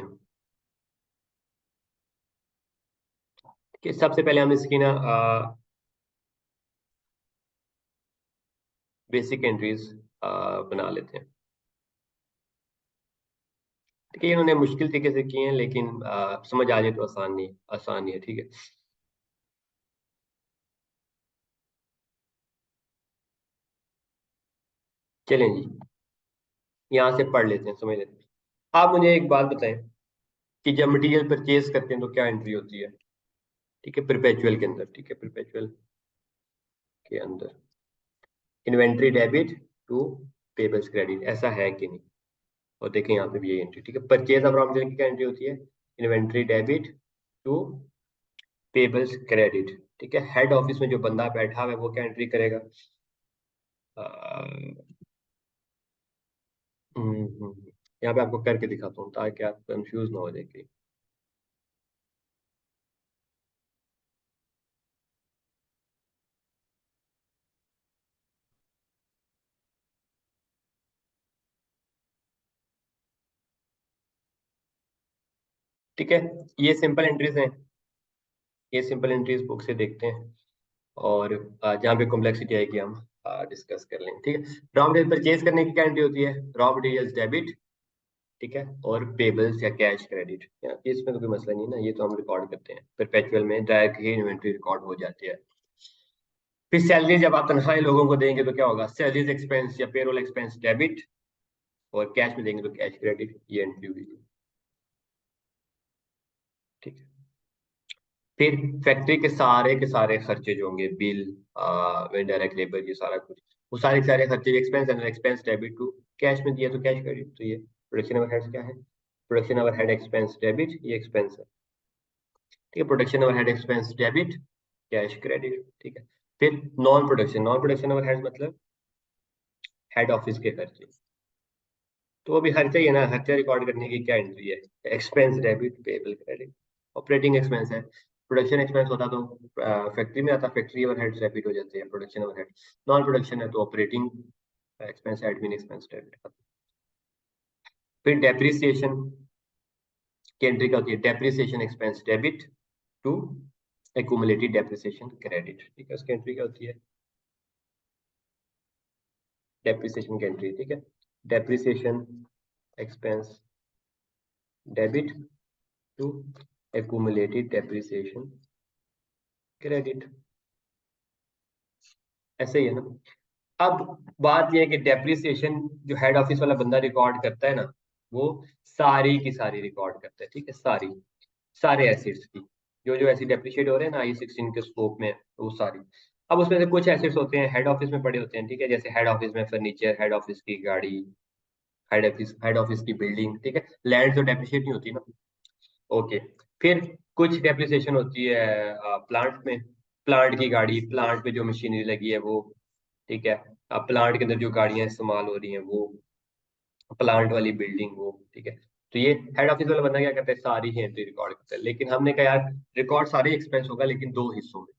कि सबसे पहले हम इसकी ना बेसिक एंट्रीज बना लेते हैं, ठीक है। इन्होंने मुश्किल तरीके से किए हैं, लेकिन समझ आ जाए तो आसान नहीं है, ठीक है। चलें जी, यहाँ से पढ़ लेते हैं, समझ लेते हैं। आप मुझे एक बात बताएं कि जब मटेरियल परचेज करते हैं तो क्या एंट्री होती है, ठीक है, परपेचुअल के अंदर, ठीक है, परपेचुअल के अंदर inventory debit to payables credit, ऐसा है कि नहीं। और देखें यहाँ पे भी ये एंट्री, ठीक है, परचेज ऑफ रॉ मटेरियल की क्या एंट्री होती है, inventory debit to payables credit, ठीक है। हेड ऑफिस में जो बंदा बैठा हुआ है वो क्या एंट्री करेगा, यहाँ पे आपको करके दिखाता हूँ ताकि आप कंफ्यूज ना हो जाए। ठीक है, ये सिंपल एंट्रीज हैं, ये सिंपल एंट्रीज बुक से देखते हैं, और जहाँ पे कॉम्प्लेक्सिटी आएगी हम डिस्कस कर लेंगे, ठीक है। रॉ मटेरियल परचेज करने की क्या एंट्री होती है, रॉ मटेरियल्स डेबिट, ठीक है, और पेबल्स या कैश क्रेडिट, इसमें तो कोई मसला नहीं है ना, ये तो हम रिकॉर्ड करते हैं परपेचुअल में, डायरेक्ट ही इन्वेंट्री रिकॉर्ड हो जाती है। फिर सैलरी जब आप तनख्वाही लोगों को देंगे तो क्या होगा, सैलरीज एक्सपेंस या पेरोल एक्सपेंस डेबिट, और कैश में देंगे तो कैश क्रेडिट, ये एंट्री हुई, ठीक है। फिर फैक्ट्री के सारे खर्चे जो होंगे, बिल, डायरेक्ट लेबर, ये सारा कुछ, वो सारे सारे खर्चे expense and expense debit to cash में दिया तो कैश क्रेडिट, तो ये प्रोडक्शन ओवरहेड्स क्या है, प्रोडक्शन ओवरहेड एक्सपेंस डेबिट, ये एक्सपेंस है, ठीक है। Production overhead expense debit, cash credit, ठीक है। फिर नॉन प्रोडक्शन ओवरहेड्स मतलब हेड ऑफिस के खर्चे, तो वो भी खर्चा ही है ना, खर्चा रिकॉर्ड करने की क्या एंट्री है, expense debit payable credit. Operating expense है, प्रोडक्शन एक्सपेंस होता तो फैक्ट्री में आता, फैक्ट्री ओवरहेड्स डेबिट हो जाते हैं, प्रोडक्शन ओवरहेड। नॉन प्रोडक्शन है तो operating expense, admin expense debit. फिर डेप्रिसिएशन की एंट्री क्या होती है, depreciation expense debit to accumulated depreciation credit, ठीक है। उसकी एंट्री क्या होती है, डेप्रिसिएशन की एंट्री, ठीक है, depreciation expense debit to accumulated depreciation credit, ऐसे ही है ना। अब बात यह है कि डेप्रिसिएशन जो हेड ऑफिस वाला बंदा रिकॉर्ड करता है ना, वो सारी की सारी रिकॉर्ड करता है, ठीक है, सारी, सारे एसेट्स की, जो जो ऐसे डेप्रिशिएट हो रहे हैं ना आई 16 के स्कोप में, वो सारी। अब उसमें से कुछ एसेट्स होते हैं हेड ऑफिस में पड़े होते हैं, ठीक है, जैसे हेड ऑफिस में फर्नीचर, हेड ऑफिस की गाड़ी, हेड ऑफिस की बिल्डिंग, ठीक है। लैंड तो डेप्रिशिएट नहीं होती ना, ओके। फिर कुछ डेप्रिसिएशन होती है प्लांट में, प्लांट की गाड़ी, प्लांट पे जो मशीनरी लगी है वो, ठीक है। प्लांट के अंदर जो गाड़ियां इस्तेमाल हो रही हैं वो, प्लांट वाली बिल्डिंग वो, ठीक है। तो ये हेड ऑफिस वाला बंदा क्या करता है, सारी ही एंट्री रिकॉर्ड करता है। लेकिन हमने कहा यार रिकॉर्ड सारे एक्सपेंस होगा लेकिन दो हिस्सों में,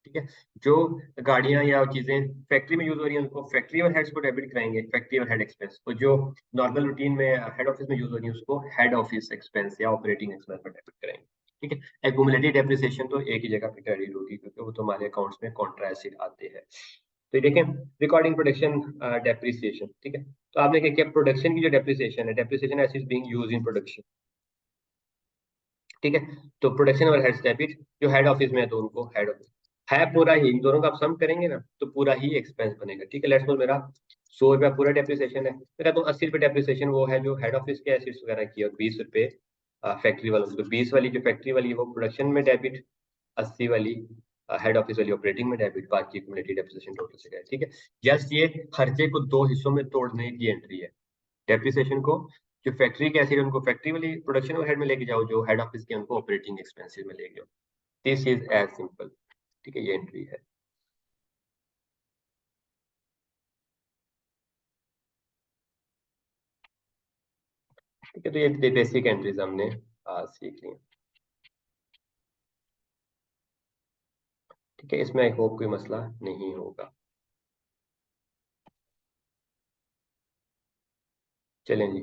ठीक है। जो गाड़ियां या चीजें फैक्ट्री में यूज हो रही हैं उनको फैक्ट्री और हेड्स को डेबिट कराएंगे, फैक्ट्री और हेड एक्सपेंस, और जो नॉर्मल रूटीन में हेड ऑफिस में यूज हो रही है उसको हेड ऑफिस एक्सपेंस या ऑपरेटिंग एक्सपेंस में डेबिट करेंगे, ठीक है। एक्यूमुलेटेड डेप्रिसिएशन तो एक ही जगह पे क्रेडिट होगी क्योंकि वो तो हमारे अकाउंट्स में कॉन्ट्रा एसिड आते हैं। तो ये देखें, रिकॉर्डिंग प्रोडक्शन डेप्रिसिएशन, ठीक है। तो आपने क्या किया, प्रोडक्शन की जो डेप्रिसिएशन है, depreciation acids being used in production, ठीक है। तो प्रोडक्शन और हेड्स डेबिट, जो हेड ऑफिस में है तो उनको हेड ऑफिस है, पूरा ही इन दोनों का आप सम करेंगे ना तो पूरा ही एक्सपेंस बनेगा, ठीक है। लेट्स सपोज मेरा 100 रुपया पूरा डेप्रिसिएशन है, मेरा तो 80 रुपये डेप्रिसिएशन वो है जो हेड ऑफिस के एसिड्स वगैरह की, और 20 रुपये फैक्ट्री वालों की। तो 20 वाली जो फैक्ट्री वाली है वो प्रोडक्शन में डेबिट, 80 वाली हेड ऑफिस वाली ऑपरेटिंग में डेबिट, बाकी एक्यूमुलेटेड डेप्रिसिएशन टोटल से गए, ठीक है। जस्ट ये खर्चे को दो हिस्सों में तोड़ने की एंट्री है, डेप्रिसिएशन को जो फैक्ट्री के एसिड उनको फैक्ट्री वाली प्रोडक्शन ओवरहेड में लेके जाओ, जो हेड ऑफिस के उनको ऑपरेटिंग एक्सपेंसेस में लेके जाओ। दिस इज एज सिंपल, ठीक है, ये एंट्री है। ठीक है, तो ये बेसिक एंट्रीज हमने आज सीख ली, ठीक है। इसमें आई होप कोई मसला नहीं होगा। चलें जी।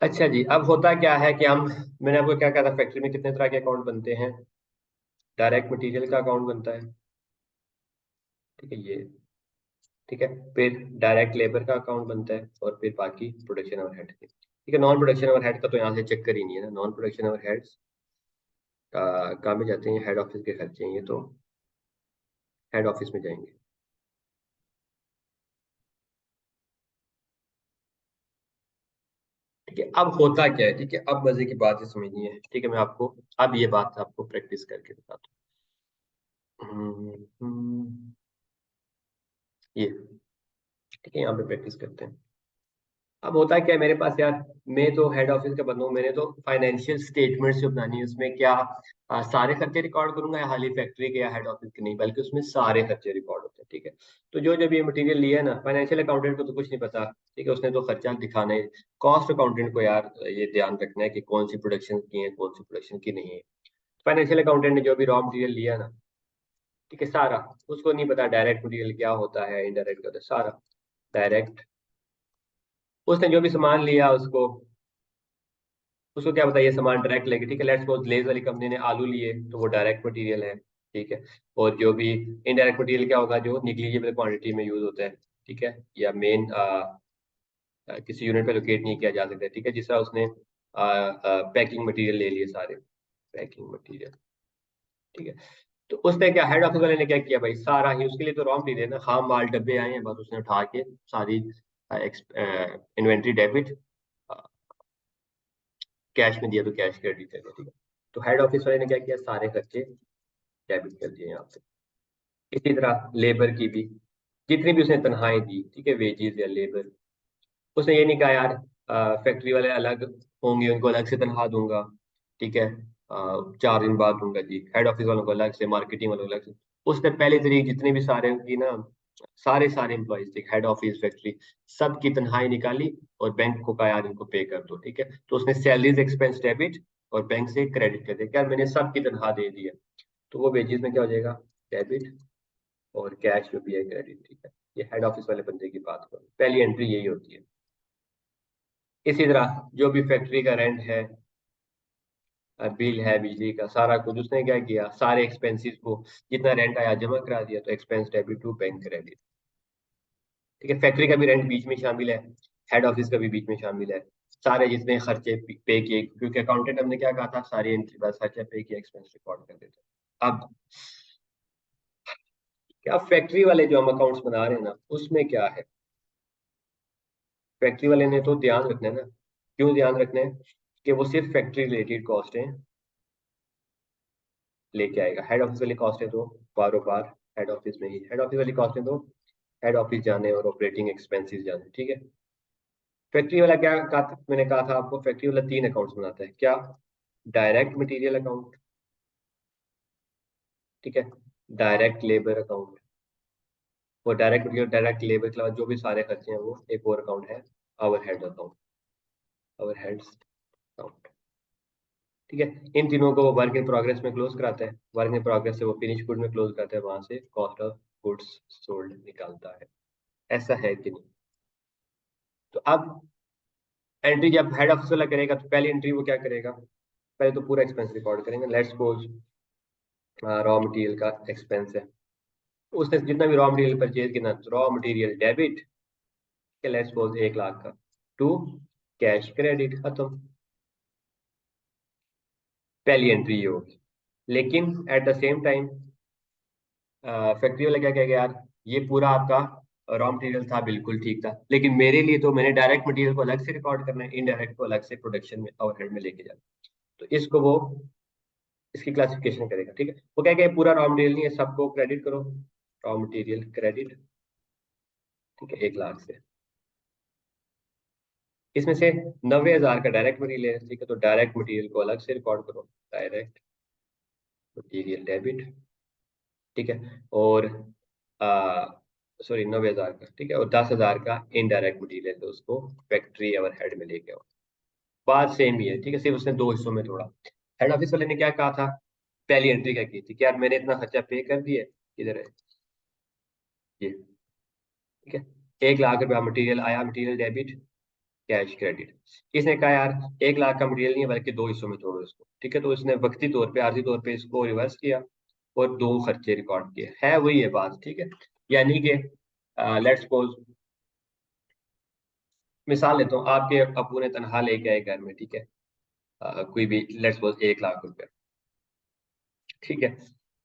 अच्छा जी, अब होता क्या है कि हम, मैंने आपको क्या कहा था, फैक्ट्री में कितने तरह के अकाउंट बनते हैं। डायरेक्ट मटेरियल का अकाउंट बनता है, ठीक है, ये, ठीक है। फिर डायरेक्ट लेबर का अकाउंट बनता है, और फिर बाकी प्रोडक्शन और हेड, ठीक है। नॉन प्रोडक्शन और हेड का तो यहाँ से चक्कर ही नहीं है ना, नॉन प्रोडक्शन और हेड्स कहाँ में जाते हैं, हेड ऑफिस के खर्चे हैं ये तो, हेड ऑफिस में जाएंगे। ठीक है, अब होता क्या है, ठीक है, अब मजे की बात है समझनी है, ठीक है। मैं आपको अब ये बात आपको प्रैक्टिस करके बताता हूँ। ये, ठीक है, यहाँ पे प्रैक्टिस करते हैं। अब होता क्या है मेरे पास यार, मैं तो हेड ऑफिस का बंदा हूँ, मैंने तो फाइनेंशियल स्टेटमेंट्स जो बनानी है उसमें क्या सारे खर्चे रिकॉर्ड करूंगा, या खाली फैक्ट्री के या हेड ऑफिस के, नहीं बल्कि उसमें सारे खर्चे रिकॉर्ड होते हैं, ठीक है। तो जो जब ये मटेरियल लिया है ना, फाइनेंशियल अकाउंटेंट को तो कुछ नहीं पता, ठीक है, उसने तो खर्चा दिखाना है। कॉस्ट अकाउंटेंट को यार ये ध्यान रखना है कि कौन सी प्रोडक्शन की है कौन सी प्रोडक्शन की नहीं है। फाइनेंशियल अकाउंटेंट ने जो भी रॉ मटेरियल लिया ना, ठीक है, सारा, उसको नहीं पता डायरेक्ट मटेरियल क्या होता है, इनडायरेक्ट क्या होता है, सारा डायरेक्ट। उसने जो भी सामान लिया उसको क्या पता ये सामान डायरेक्ट लेके, ठीक है। लेट्स सपोज लेज वाली कंपनी ने आलू लिए तो वो डायरेक्ट मटेरियल है, ठीक है। और जो भी इनडायरेक्ट मटेरियल क्या होगा, जो निग्लिजिबल क्वांटिटी में यूज होता है, ठीक है, या मेन किसी यूनिट पे लोकेट नहीं किया जा सकता, ठीक है। जिस तरह उसने पैकिंग मटेरियल ले लिए सारे, पैकिंग मटेरियल, ठीक है। तो उसने क्या, हेड ऑफिस वाले ने क्या किया भाई, सारा ही उसके लिए तो रॉ मटेरियल ना, खाम माल डब्बे आए हैं, बस उसने उठा के सारी इन्वेंट्री डेबिट, कैश में दिया तो कैश क्रेडिट कर दिया, ठीक है। तो हेड ऑफिस वाले ने क्या किया, सारे खर्चे डेबिट कर दिए यहाँ पे। इसी तरह लेबर की भी, जितनी भी उसने तनख्वाहें दी, ठीक है, वेजेस या लेबर, उसने ये नहीं कहा यार फैक्ट्री वाले अलग होंगे उनको अलग से तनख्वाह दूंगा, ठीक है, 4 दिन बाद दूंगा जी, हेड ऑफिस वालों को अलग से, मार्केटिंग वालों को अलग से। उसने पहले तरीके जितने भी सारे उनकी ना, सारे सारे एम्प्लॉयज थे, हेड ऑफिस फैक्ट्री, सबकी तनख्वाही निकाली और बैंक को कहा यार इनको पे कर दो, ठीक है। तो उसने सैलरीज एक्सपेंस डेबिट और बैंक से क्रेडिट कर दिया, यार मैंने सबकी तनख्वाह दे दी है, तो वो वेजेस में क्या हो जाएगा, डेबिट, और कैश में भी है क्रेडिट, ठीक है। ये हेड ऑफिस वाले बंदे की बात करो, पहली एंट्री यही होती है। इसी तरह जो भी फैक्ट्री का रेंट है, बिल है बिजली का, सारा कुछ उसने क्या किया, सारे एक्सपेंसेस को जितना रेंट आया जमा करा दिया, तो expense debit to bank credit, ठीक है। फैक्ट्री का भी रेंट बीच में शामिल है, हेड ऑफिस का भी बीच में शामिल है, सारे जितने खर्चे पे किए, क्योंकि अकाउंटेंट हमने क्या कहा था, सारी एंट्री बस खर्चे पे किए, एक्सपेंस रिकॉर्ड कर देते हैं। अब क्या फैक्ट्री वाले जो हम अकाउंट्स बना रहे हैं ना, उसमें क्या है, फैक्ट्री वाले ने तो ध्यान रखना है ना, क्यों ध्यान रखना है, कि वो सिर्फ फैक्ट्री रिलेटेड कॉस्ट है लेके आएगा, हेड ऑफिस वाली कॉस्ट है तो बारों बार हेड ऑफिस में ही, हेड ऑफिस वाली कॉस्ट में तो हेड ऑफिस जाने और ऑपरेटिंग एक्सपेंसेस जाने, ठीक है। फैक्ट्री वाला क्या कहा मैंने कहा था आपको, फैक्ट्री वाला 3 अकाउंट्स बनाता है, क्या? डायरेक्ट मटेरियल अकाउंट, ठीक है, डायरेक्ट लेबर अकाउंट, वो डायरेक्ट मटेरियल डायरेक्ट लेबर के अलावा जो भी सारे खर्चे हैं वो एक और अकाउंट है, over head account, over heads account, ठीक है। इन तीनों को वो वर्क इन प्रोग्रेस में क्लोज कराता है, वर्क इन प्रोग्रेस से वो फिनिश गुड में क्लोज करता है, वहां से कॉस्ट ऑफ गुड्स सोल्ड निकालता है। ऐसा है कि नहीं? तो अब एंट्री जब हेड ऑफिस वाला करेगा तो पहली एंट्री वो क्या करेगा, पहले तो पूरा एक्सपेंस रिकॉर्ड करेंगे। लेट्स सपोज रॉ मटेरियल का एक्सपेंस है, उसने जितना भी रॉ मटेरियल परचेज किया, raw material debit, let's suppose 1 lakh का, टू कैश क्रेडिट, खत्म, पहली एंट्री ये होगी। लेकिन at the same time factory वाला क्या कहेगा, यार ये पूरा आपका रॉ मटेरियल था, बिल्कुल ठीक था, लेकिन मेरे लिए तो मैंने डायरेक्ट मटेरियल को अलग से रिकॉर्ड करना है, इनडायरेक्ट को अलग से प्रोडक्शन में ओवरहेड में लेके जाना, तो इसको वो इसकी क्लासिफिकेशन करेगा, ठीक है। वो क्या कहेगा, पूरा रॉ मटेरियल नहीं है, सबको क्रेडिट करो, रॉ मटेरियल क्रेडिट, ठीक है, 1 लाख से, इसमें से 90,000 का डायरेक्ट मटेरियल है, ठीक है, तो डायरेक्ट मटेरियल को अलग से रिकॉर्ड करो, डायरेक्ट मटेरियल डेबिट, ठीक है, और सॉरी 90,000 का, ठीक है, और 10,000 का इनडायरेक्ट मटेरियल, तो उसको फैक्ट्री ओवर हेड में लेके आओ। बात सेम ही है, ठीक है, सिर्फ उसने 2 हिस्सों में तोड़ा। हेड ऑफिस वाले ने क्या कहा था, पहली एंट्री क्या की थी कि यार मैंने इतना खर्चा पे कर दिया, इधर है ये, ठीक है, 1 लाख रुपया मटेरियल आया, मटेरियल डेबिट, कैश क्रेडिट। इसने कहा यार 1 लाख का मटेरियल नहीं है, बल्कि 2 हिस्सों में तोड़ो इसको, ठीक है, तो इसने वक्ती तौर पे, आर्जी तौर पे इसको रिवर्स किया और 2 खर्चे रिकॉर्ड किए, है वही है बात, ठीक है। यानी कि लेट्स सपोज, मिसाल लेता हूँ, आपके अबू ने तनख्वाह लेके आए घर में, ठीक है, कोई भी लेट्स सपोज 1 लाख रुपया, ठीक है।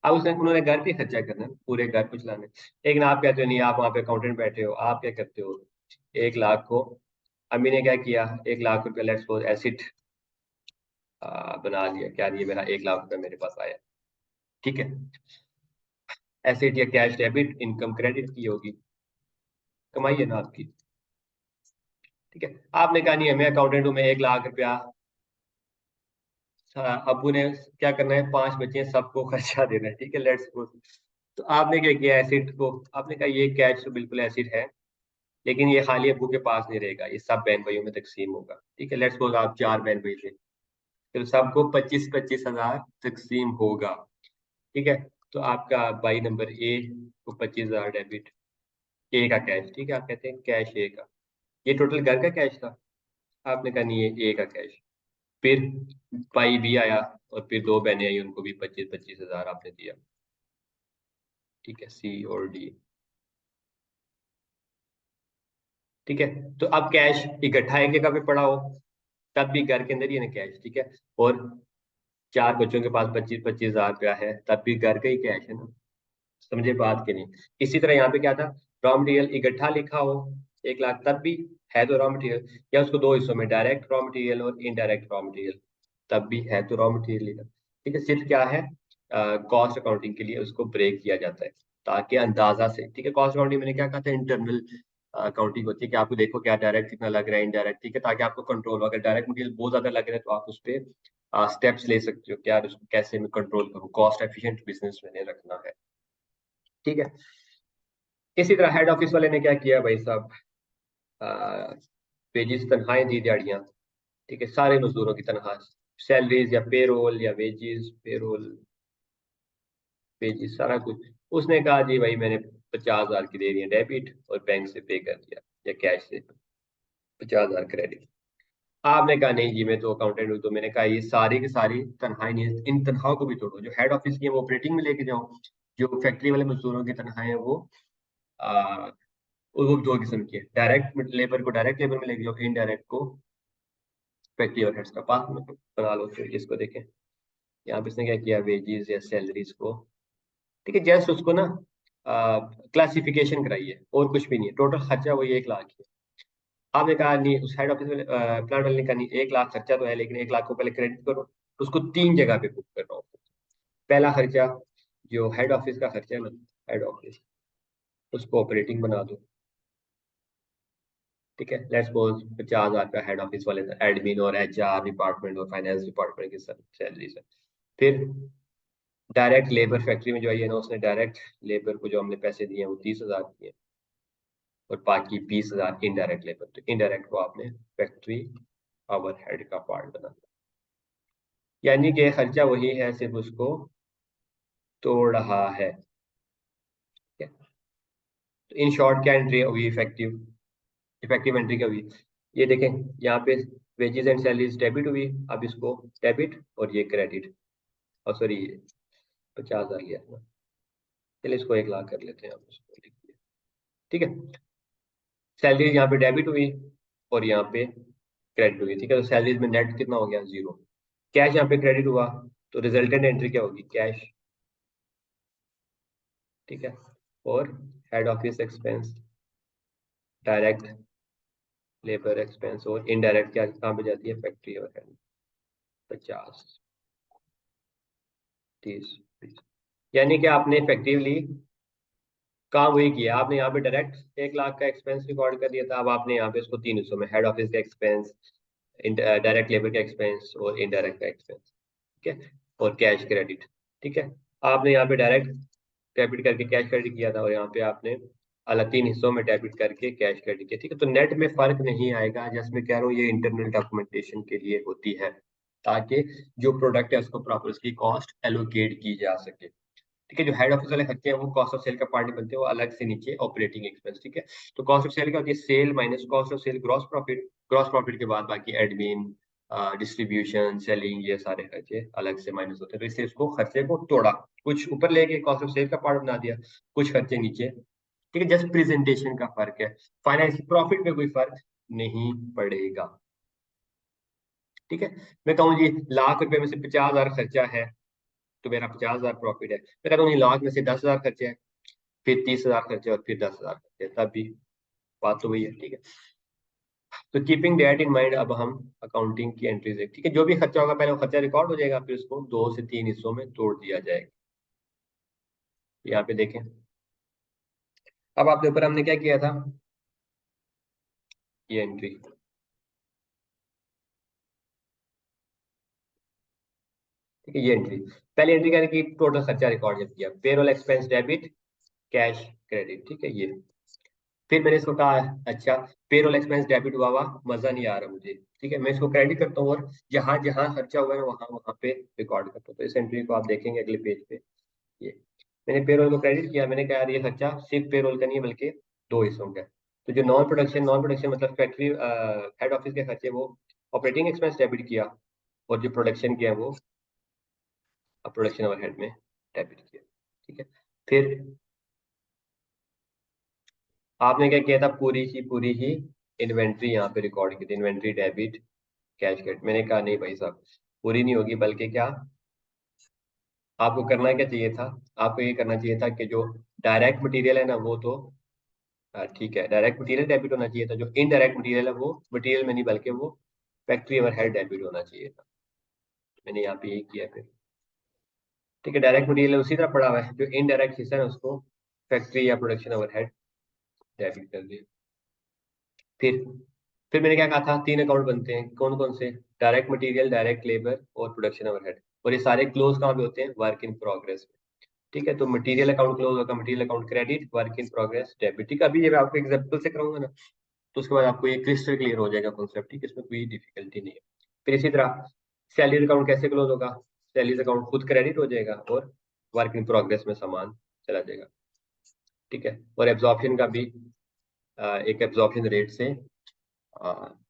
अब उसने उन्होंने घर पे खर्चा करना है, पूरे घर को चलाने, लेकिन आप कहते हो नहीं, आप वहां पे अकाउंटेंट बैठे हो, आप क्या करते हो, 1 लाख को, अम्मी ने क्या किया, 1 लाख रुपया लेट्स सपोज एसिड बना लिया, क्या ये मेरा 1 लाख रुपया मेरे पास आया, ठीक है, एसेट या कैश डेबिट, इनकम क्रेडिट की होगी, कमाई है ना आपकी, ठीक है। आपने कहा नहीं है, मैं अकाउंटेंट हूँ, मैं 1 लाख रुपया, अबू ने क्या करना है, 5 बच्चे हैं, सबको खर्चा देना है, ठीक है, लेट्स सपोज। तो आपने क्या किया, एसिड को आपने कहा ये कैश तो बिल्कुल एसिड है, लेकिन ये खाली अबू के पास नहीं रहेगा, ये सब बहन भाइयों में तकसीम होगा, ठीक है, लेट्स सपोज आप 4 बहन भाई थे, तो सबको 25-25 हजार तकसीम होगा, ठीक है। तो आपका भाई नंबर ए को 25,000 डेबिट, ए का कैश, ठीक है, आप कहते हैं कैश ए का, ये टोटल घर का कैश था, आपने कहा नहीं ये ए का कैश। फिर भाई भी आया और फिर 2 बहनें आई, उनको भी 25-25 हजार आपने दिया, ठीक है, सी और डी, ठीक है। तो अब कैश इकट्ठा एक जगह पे पड़ा हो, तब भी घर के अंदर ही है ना कैश, ठीक है, और 4 बच्चों के पास 25-25 हजार रुपया है, तब भी घर का ही कैश है ना, समझे बात के नहीं। इसी तरह यहाँ पे क्या था, रॉ मटेरियल इकट्ठा लिखा हो 1 लाख, तब भी है तो रॉ मटेरियल, या उसको 2 हिस्सों में, डायरेक्ट रॉ मटेरियल और इनडायरेक्ट रॉ मटेरियल, तब भी है तो रॉ मटेरियल लिखा, ठीक है। सिर्फ क्या है, कॉस्ट अकाउंटिंग के लिए उसको ब्रेक किया जाता है, ताकि अंदाजा से, ठीक है, कॉस्ट अकाउंटिंग मैंने क्या कहा था, इंटरनल अकाउंटिंग होती है कि आपको देखो क्या डायरेक्ट कितना लग रहा है, इनडायरेक्ट, ठीक है, ताकि आपको कंट्रोल हो, अगर डायरेक्ट मटेरियल बहुत ज्यादा लग रहा है तो आप उस पर स्टेप्स ले सकते हो कि यार उसको कैसे मैं कंट्रोल करूँ, कॉस्ट एफिशिएंट बिजनेस मैंने रखना है, ठीक है। इसी तरह हेड ऑफिस वाले ने क्या किया भाई साहब, वेजिस तनख्वाहें दी, दिहाड़ियाँ, ठीक है, सारे मजदूरों की तनख्वाह, सैलरीज या पेरोल या वेजिस, पेरोल वेजिस सारा कुछ, उसने कहा जी भाई मैंने 50,000 की दे दी है डेबिट और बैंक से पे कर दिया, या कैश से 50,000 क्रेडिट। आपने कहा नहीं जी मैं तो अकाउंटेंट हूँ, तो मैंने कहा ये सारी की सारी तनख्वाहें नहीं है, इन तनख्वाहों को भी तोड़ो, जो हेड ऑफिस की है वो ऑपरेटिंग में लेके जाओ, जो फैक्ट्री वाले मजदूरों की तनख्वाहें हैं आ, वो 2 किस्म की है, डायरेक्ट लेबर को डायरेक्ट लेबर में लेके जाओ, इनडायरेक्ट को फैक्ट्री और हेड्स का पास में बना लो। तो इसको देखें, यहाँ पे इसने क्या किया, वेजेस या सैलरीज को, ठीक है, जस्ट उसको ना क्लासिफिकेशन कराई है, और कुछ भी नहीं है, टोटल खर्चा वही 1 लाख है। आपने कहा नहीं, उस हेड ऑफिस में प्लांट वाले ने कहा नहीं, 1 लाख खर्चा तो है, लेकिन 1 लाख को पहले क्रेडिट करो, तो उसको 3 जगह पे बुक कर रहा हूँ। पहला खर्चा जो हेड ऑफिस का खर्चा है ना, हेड ऑफिस, उसको ऑपरेटिंग बना दो। ठीक है, लेट्स सपोज 50,000 का हेड ऑफिस वाले एडमिन और HR डिपार्टमेंट और फाइनेंस डिपार्टमेंट की सैलरीज है। फिर डायरेक्ट लेबर फैक्ट्री में जो है ना, उसने डायरेक्ट लेबर को जो हमने पैसे दिए हैं वो 30,000 दिए, और बाकी 20,000 इनडायरेक्ट लेबर। तो इनडायरेक्ट को आपने फैक्ट्री ओवर हेड का पार्ट बना दिया, यानी कि खर्चा वही है, सिर्फ उसको तोड़ रहा है। ठीक है, तो इन शॉर्ट क्या एंट्री हुई इफेक्टिव, इफेक्टिव एंट्री क्या हुई, ये देखें यहाँ पे वेजेस एंड सैलरीज डेबिट हुई, अब इसको डेबिट और ये क्रेडिट, और सॉरी 50,000 गया ना, चलिए इसको 1 लाख कर लेते हैं, आप इसको लिख दिया। ठीक है, सैलरीज यहाँ पे डेबिट हुई और यहाँ पे क्रेडिट हुई। ठीक है, तो सैलरीज में नेट कितना हो गया, 0। कैश यहाँ पे क्रेडिट हुआ, तो रिजल्टेंट एंट्री क्या होगी, कैश। ठीक है, और head office expense, direct labour expense, और इनडायरेक्ट क्या कहाँ पे जाती है, फैक्ट्री और हेड। 50, 30, 20, यानी कि आपने इफेक्टिवली काम वही किया। आपने यहाँ पे डायरेक्ट 1 लाख का एक्सपेंस रिकॉर्ड कर दिया था, अब आपने यहाँ पे इसको 3 हिस्सों में, हेड ऑफिस का एक्सपेंस, डायरेक्ट लेबर का एक्सपेंस और इनडायरेक्ट का एक्सपेंस। ठीक है, और कैश क्रेडिट। ठीक है, आपने यहाँ पे डायरेक्ट डेबिट करके कैश क्रेडिट किया था, और यहाँ पे आपने अलग 3 हिस्सों में डेबिट करके कैश क्रेडिट किया। ठीक है, तो नेट में फर्क नहीं आएगा, जैसे मैं कह रहा हूँ ये इंटरनल डॉक्यूमेंटेशन के लिए होती है, ताकि जो प्रोडक्ट है उसको प्रॉपर उसकी कॉस्ट एलोकेट की जा सके। ठीक है, जो हेड ऑफिस वाले खर्चे हैं वो कॉस्ट ऑफ सेल का पार्ट नहीं बनते, वो अलग से नीचे ऑपरेटिंग एक्सपेंस। ठीक है, तो कॉस्ट ऑफ सेल क्या होती है, sale minus cost of sale, gross profit. Gross profit के बाद बाकी एडमिन, डिस्ट्रीब्यूशन, सेलिंग, ये सारे खर्चे अलग से माइनस होते हैं। तो इससे इसको खर्चे को तोड़ा, कुछ ऊपर लेके कॉस्ट ऑफ सेल का पार्ट बना दिया, कुछ खर्चे नीचे। ठीक है, जस्ट प्रेजेंटेशन का फर्क है, फाइनेंशियल प्रॉफिट में कोई फर्क नहीं पड़ेगा। ठीक है, मैं कहूँ जी लाख रुपए में से 50,000 खर्चा है, तो मेरा 50,000 प्रॉफिट है। मैं कहता हूँ लाख में से 10,000 खर्चे है, फिर 30,000 खर्चे और फिर 10,000 खर्चे, तब भी बात तो वही है। ठीक है, तो कीपिंग दैट इन माइंड, अब हम अकाउंटिंग की एंट्रीज है। ठीक है, जो भी खर्चा होगा पहले वो खर्चा रिकॉर्ड हो जाएगा, फिर उसको 2 से 3 हिस्सों में तोड़ दिया जाएगा। यहाँ पे देखें, अब आपके ऊपर हमने क्या किया था, ये एंट्री। ठीक है, ये एंट्री, पहली एंट्री क्या की टोटल खर्चा रिकॉर्ड जब किया, payroll expense debit, cash credit. ठीक है, ये फिर मैंने इसको कहा अच्छा पेरोल एक्सपेंस डेबिट हुआ हुआ मजा नहीं आ रहा मुझे। ठीक है, मैं इसको क्रेडिट करता हूँ, और जहां जहां खर्चा हुआ है वहां वहां पे रिकॉर्ड करता हूँ। तो इस एंट्री को आप देखेंगे अगले पेज पे, ये मैंने पेरोल को क्रेडिट किया, मैंने कहा यार ये खर्चा सिर्फ पेरोल का नहीं है बल्कि 2 हिस्सों का है। तो जो नॉन प्रोडक्शन मतलब फैक्ट्री हेड ऑफिस के खर्चे वो ऑपरेटिंग एक्सपेंस डेबिट किया, और जो प्रोडक्शन किया वो प्रोडक्शन ओवर हेड में डेबिट किया। ठीक है, फिर आपने क्या किया था, पूरी ही इन्वेंट्री यहाँ पे रिकॉर्ड की थी, इन्वेंट्री डेबिट कैश क्रेडिट। मैंने कहा नहीं भाई साहब, पूरी नहीं होगी, बल्कि क्या आपको करना क्या चाहिए था, आपको ये करना चाहिए था कि जो डायरेक्ट मटेरियल है ना वो तो ठीक है, डायरेक्ट मटेरियल डेबिट होना चाहिए था, जो इनडायरेक्ट मटेरियल है वो मटेरियल में नहीं बल्कि वो फैक्ट्री ओवरहेड डेबिट होना चाहिए था। मैंने यहाँ पे यही किया फिर। ठीक है, डायरेक्ट मटेरियल उसी तरह पड़ा हुआ है, जो इनडायरेक्ट हिस्सा है उसको फैक्ट्री या प्रोडक्शन ओवरहेड डेबिट कर दिया। फिर फिर मैंने क्या कहा था, 3 अकाउंट बनते हैं, कौन कौन से, डायरेक्ट मटेरियल, डायरेक्ट लेबर और प्रोडक्शन ओवरहेड। और ये सारे क्लोज कहाँ पे होते हैं, वर्क इन प्रोग्रेस। ठीक है, तो मटेरियल अकाउंट क्लोज होगा, material account credit, work in progress debit. ठीक है, अभी जब आपको एग्जांपल से कराऊंगा ना, तो उसके बाद आपको ये क्रिस्टल क्लियर हो जाएगा कॉन्सेप्ट। ठीक है, इसमें कोई डिफिकल्टी नहीं है। फिर इसी तरह सैलरी अकाउंट कैसे क्लोज होगा, सैलरीज अकाउंट खुद क्रेडिट हो जाएगा और वर्क इन प्रोग्रेस में सामान चला जाएगा। ठीक है, और एब्जॉर्प्शन का भी एक एब्जॉर्प्शन रेट से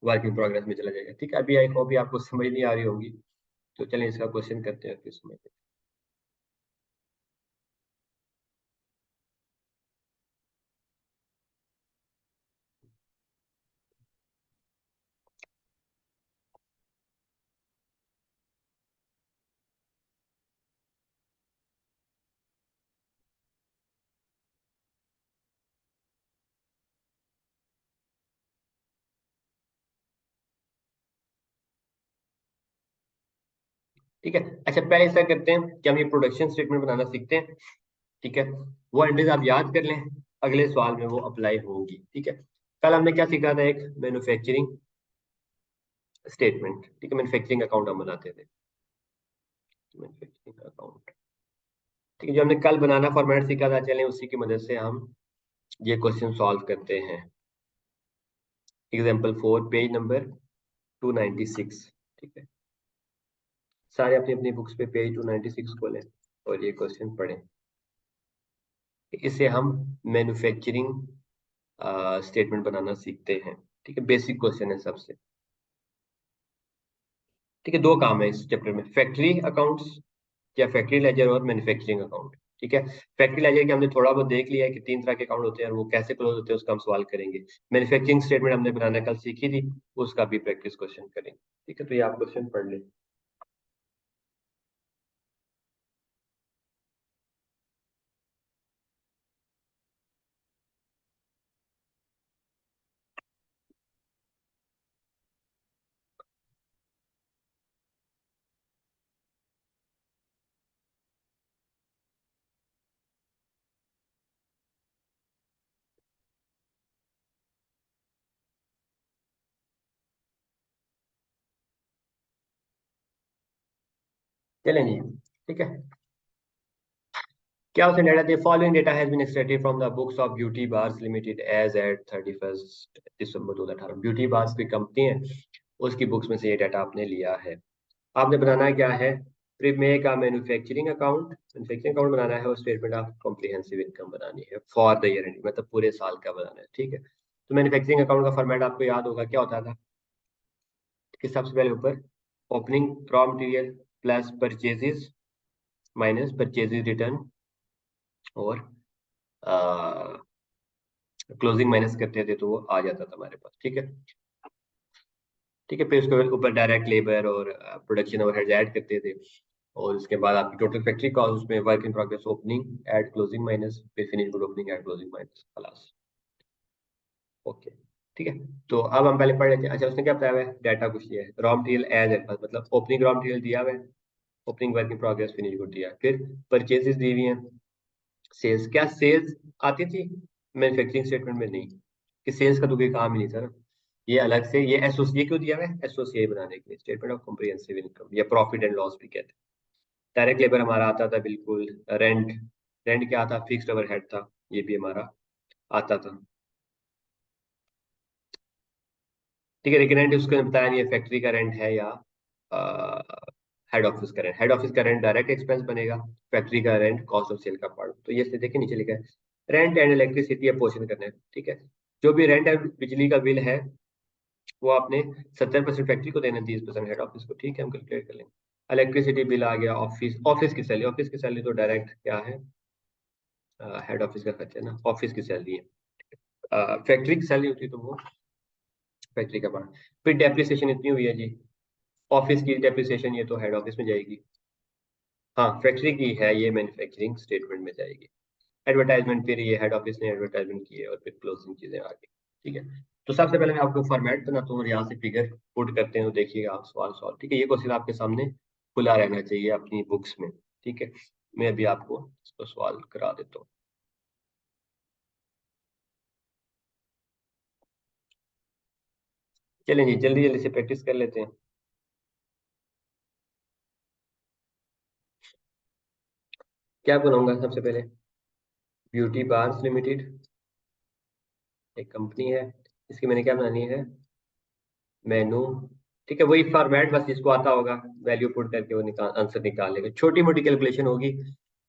वर्क इन प्रोग्रेस में चला जाएगा। ठीक है, अभी आई होप आपको समझ नहीं आ रही होगी, तो चलिए इसका क्वेश्चन करते हैं फिर समझ। ठीक है, अच्छा पहले ऐसा करते हैं कि हम ये प्रोडक्शन स्टेटमेंट बनाना सीखते हैं। ठीक है, वो एंट्रीज आप याद कर लें, अगले सवाल में वो अप्लाई होंगी। ठीक है, कल हमने क्या सीखा था, एक मैन्युफैक्चरिंग स्टेटमेंट। ठीक है, मैन्युफैक्चरिंग अकाउंट हम बनाते थे, मैन्युफैक्चरिंग अकाउंट। ठीक है, जो हमने कल बनाना फॉर्मेट सीखा था, चलें उसी की मदद से हम ये क्वेश्चन सॉल्व करते हैं। Example 4, page number 296। ठीक है, सारे अपनी अपनी बुक्स पे पेज 296 खोलें और ये क्वेश्चन पढ़ें। इससे हम मैन्युफैक्चरिंग स्टेटमेंट बनाना सीखते हैं। ठीक है, बेसिक क्वेश्चन है सबसे। ठीक है, दो काम है इस चैप्टर में, फैक्ट्री अकाउंट्स या फैक्ट्री लेजर और मैन्युफैक्चरिंग अकाउंट। ठीक है, फैक्ट्री लेजर के हमने थोड़ा बहुत देख लिया है कि तीन तरह के अकाउंट होते हैं और वो कैसे क्लोज होते हैं, उसका हम सवाल करेंगे। मैन्युफैक्चरिंग स्टेटमेंट हमने बनाना कल सीखी थी, उसका भी प्रैक्टिस क्वेश्चन करेंगे। ठीक है, तो ये आप क्वेश्चन पढ़ लें। चलें जी। ठीक है, क्या उसने डाटा दिया, following data has been extracted from the books of Beauty Bars Limited as at 31 December 2018। Beauty Bars की कंपनी है, उसकी बुक्स में से ये डाटा आपने लिया है। आपने बनाना क्या है, प्रीमेक का मैन्युफैक्चरिंग अकाउंट, मैन्युफैक्चरिंग अकाउंट बनाना है और स्टेटमेंट ऑफ कॉम्प्रिहेंसिव इनकम बनानी है फॉर द ईयर एंड, मतलब पूरे साल का बनाना है। ठीक है, तो मैन्युफैक्चरिंग अकाउंट का फॉर्मेट आपको याद होगा, क्या होता था कि सबसे पहले ऊपर opening raw material plus purchases minus purchases return और क्लोजिंग माइनस करते थे तो वो आ जाता था हमारे पास। ठीक है, ठीक है, फिर उसके ऊपर डायरेक्ट लेबर और प्रोडक्शन ओवरहेड्स ऐड करते थे और उसके बाद आपकी टोटल फैक्ट्री कॉस्ट उसमें work in progress opening add closing minus फिर finish good opening add closing minus खलास। ओके, ठीक है, तो अब हम पहले पढ़ लेते हैं। अच्छा, उसने क्या बताया हुआ है, डाटा कुछ दिया है, रॉ मटेरियल एज है, मतलब ओपनिंग रॉ मटेरियल दिया हुआ है, opening work in progress finish good दिया है, फिर परचेजेस दी हुई है, सेल्स, क्या सेल्स आती थी मैन्युफैक्चरिंग स्टेटमेंट में, नहीं, कि सेल्स का तो कोई काम ही नहीं था ना, ये अलग से, ये एसोसिएट क्यों दिया हुआ है, एसोसिएट बनाने के लिए, स्टेटमेंट ऑफ कॉम्प्रिहेंसिव इनकम या प्रॉफिट एंड लॉस भी कहते हैं। डायरेक्ट लेबर हमारा आता था बिल्कुल, रेंट, रेंट क्या था, फिक्स्ड ओवरहेड था, ये भी हमारा आता था। ठीक है, लेकिन रेंट उसको बताया नहीं है फैक्ट्री का रेंट है या हेड ऑफिस का रेंट, हेड ऑफिस का रेंट डायरेक्ट एक्सपेंस बनेगा, फैक्ट्री का रेंट कॉस्ट ऑफ सेल का पार्ट। तो ये देखिए नीचे लिखा है, रेंट एंड इलेक्ट्रिसिटी अपोर्शन करना है। ठीक है, जो भी रेंट है बिजली का बिल है वो आपने 70% फैक्ट्री को देना, 30% हेड ऑफिस को। ठीक है, हम कैलकुलेट कर लेंगे। इलेक्ट्रिसिटी बिल आ गया, ऑफिस, ऑफिस की सैलरी, ऑफिस की सैलरी तो डायरेक्ट क्या है, हेड ऑफिस का खर्चा है ना, ऑफिस की सैलरी है। फैक्ट्री की सैलरी होती है तो वो फैक्ट्री का पार्ट। फिर डेप्रिसिएशन इतनी हुई है जी, ऑफिस की डेप्रिसिएशन ये तो हेड ऑफिस में जाएगी, हाँ फैक्ट्री की है ये मैन्युफैक्चरिंग स्टेटमेंट में जाएगी। एडवर्टाइजमेंट फिर ये हेड ऑफिस ने एडवर्टाइजमेंट की है और फिर क्लोजिंग चीजें आ गई। ठीक है, तो सबसे पहले मैं आपको फॉर्मेट बनाता हूँ और यहाँ से फिगर पुट करते हैं, तो देखिएगा आप सवाल सॉल्व। ठीक है, ये क्वेश्चन आपके सामने खुला रहना चाहिए अपनी बुक्स में। ठीक है, मैं अभी आपको इसको सवाल करा देता हूँ। चलें जी, जल्दी जल्दी से प्रैक्टिस कर लेते हैं। क्या बनाऊंगा सबसे पहले, ब्यूटी बार्स लिमिटेड एक कंपनी है, इसकी मैंने क्या बनानी है, मेनू। ठीक है, वही फॉर्मेट, बस जिसको आता होगा वैल्यू पुट करके वो निकाल, आंसर निकाल लेगा। छोटी मोटी कैलकुलेशन होगी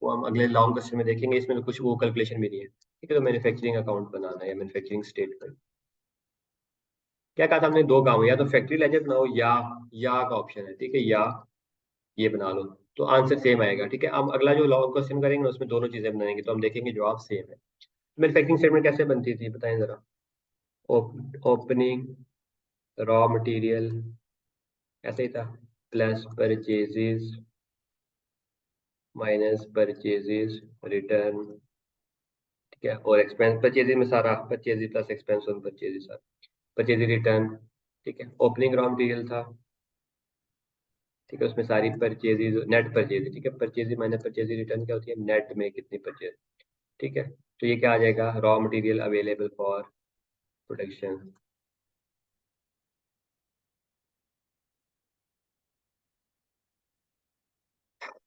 वो हम अगले लॉन्ग क्वेश्चन में देखेंगे, इसमें तो कुछ वो कैलकुलेशन भी नहीं है। ठीक है, तो मैन्युफैक्चरिंग अकाउंट बनाना है या मैन्युफैक्चरिंग स्टेटमेंट। क्या कहा था हमने, दो काम, या तो फैक्ट्री लेजर बनाओ या का ऑप्शन है। ठीक है, या ये बना लो तो आंसर सेम आएगा। ठीक है, हम अगला जो लॉन्ग क्वेश्चन करेंगे उसमें दोनों चीजें बनाएंगे तो हम देखेंगे जवाब सेम है। मैन्युफैक्चरिंग स्टेटमेंट कैसे बनती थी बताएं जरा, ओपनिंग रॉ मटेरियल ऐसे ही था, plus purchases minus purchases return. ठीक है, और एक्सपेंस परचेजेस में सारा purchases plus expense on purchases, purchases return. ठीक है, ओपनिंग रॉ मटेरियल था, ठीक है, उसमें सारी परचेजेज, नेट परचेज, ठीक है, परचेज माइनस परचेज रिटर्न क्या होती है, नेट में कितनी परचेज। ठीक है, तो ये क्या आ जाएगा, raw material available for production.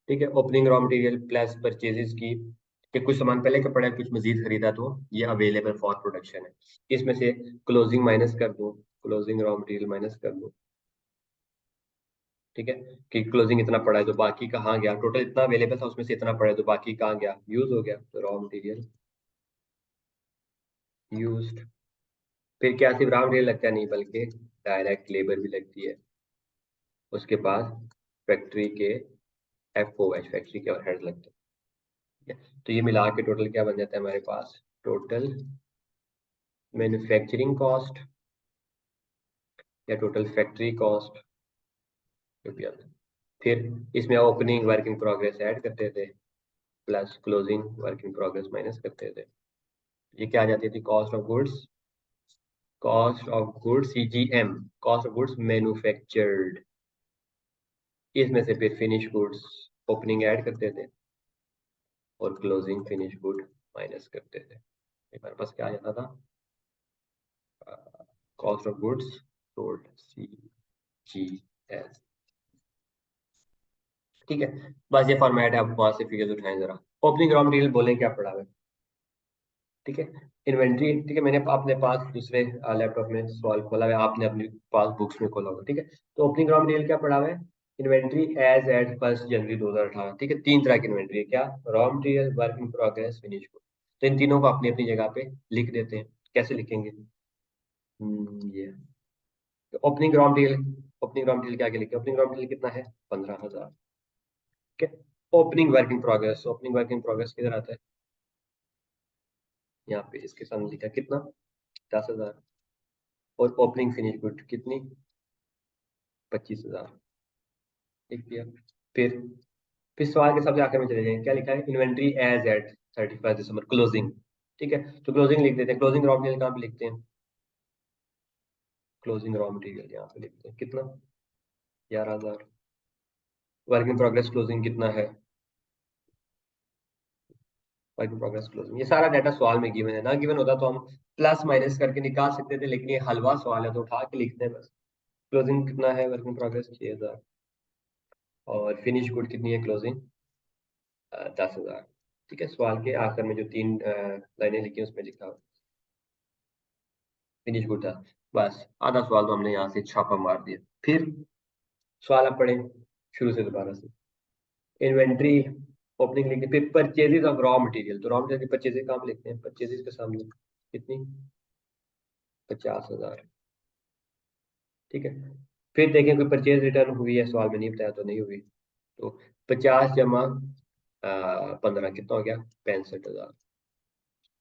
ठीक है, opening raw material plus purchases की, कि कुछ सामान पहले का पड़ा है, कुछ मजीद खरीदा, तो ये अवेलेबल फॉर प्रोडक्शन है। इसमें से क्लोजिंग माइनस कर दूं, क्लोजिंग रॉ मटेरियल माइनस कर दूं। ठीक है, कि क्लोजिंग इतना पड़ा है तो बाकी कहाँ गया, टोटल इतना अवेलेबल था उसमें से इतना पड़ा है तो बाकी कहाँ गया, यूज हो गया, तो रॉ मटेरियल यूज्ड। फिर क्या सिर्फ रॉ मटेरियल लगता है, नहीं बल्कि डायरेक्ट लेबर भी लगती है। उसके बाद फैक्ट्री के एफ ओ एच, फैक्ट्री के ओवरहेड लगते हैं। ठीक है? तो ये मिला के टोटल क्या बन जाता है हमारे पास, टोटल मैन्युफैक्चरिंग कॉस्ट या टोटल फैक्ट्री कॉस्ट रुपया। फिर इसमें opening work in progress add करते थे, plus closing work in progress minus करते थे। ये क्या आ जाती थी, cost of goods, cost of goods CGM, cost of goods manufactured. इसमें से फिर फिनिश गुड्स ओपनिंग ऐड करते थे और क्लोजिंग फिनिश गुड माइनस करते थे। हमारे पास क्या आ जाता था, cost of goods sold, C G S. ठीक है, बस ये फॉर्मेट है, आप वहां से फिगर्स उठाएं जरा। ओपनिंग रॉ मटेरियल बोले क्या पड़ा है। ठीक है, इन्वेंट्री, ठीक है, मैंने अपने पास दूसरे लैपटॉप में सवाल खोला है, आपने अपने पास बुक्स में खोला होगा। ठीक है, तो ओपनिंग रॉ मटेरियल क्या पड़ा हुआ है, इन्वेंट्री एज एट 1 जनवरी 2018। ठीक है, तीन तरह की इन्वेंट्री है, क्या, raw material, work in progress, finish good. तो इन तीनों को अपनी अपनी जगह पे लिख देते हैं। कैसे लिखेंगे, ये opening raw material, opening raw material के आगे लिखे, ओपनिंग रॉ मटेरियल कितना है, 15,000। ठीक है, opening work in progress, opening work in progress किधर आता है, यहाँ पे इसके सामने लिखा कितना, 10,000। और ओपनिंग फिनिश गुड कितनी, 25,000। ठीक किया। फिर फिर सवाल के सबसे आखिर में चले जाएंगे, क्या लिखा है, inventory as at 31 December closing. ठीक है, तो क्लोजिंग लिख देते हैं, क्लोजिंग रॉ मटेरियल कहाँ पे लिखते हैं, क्लोजिंग रॉ मटेरियल यहाँ पे लिखते हैं, कितना, 11,000। वर्क इन प्रोग्रेस क्लोजिंग कितना है, वर्क इन प्रोग्रेस क्लोजिंग, ये सारा डाटा सवाल में गिवन है, ना गिवन होता तो हम प्लस माइनस करके निकाल सकते थे, लेकिन ये हलवा सवाल है तो उठा के लिखते हैं बस। क्लोजिंग कितना है, वर्क इन प्रोग्रेस 6,000। और फिनिश गुड कितनी है क्लोजिंग, 10,000। ठीक है, सवाल के आखिर में जो तीन लाइनें लिखी हैं उसमें लिखा हुआ फिनिश गुड था। बस आधा सवाल तो हमने यहाँ से छापा मार दिया। फिर सवाल आप पढ़े शुरू से दोबारा से, इन्वेंट्री ओपनिंग लिखते, फिर परचेजेस ऑफ रॉ मटेरियल, तो रॉ मटेरियल की परचेजेस कहाँ पे लिखते हैं, परचेजेस के सामने कितनी, 50,000। ठीक है, फिर देखें कोई परचेज रिटर्न हुई है, सवाल में नहीं बताया तो नहीं हुई, तो 50 जमा 15 कितना हो गया, 65,000।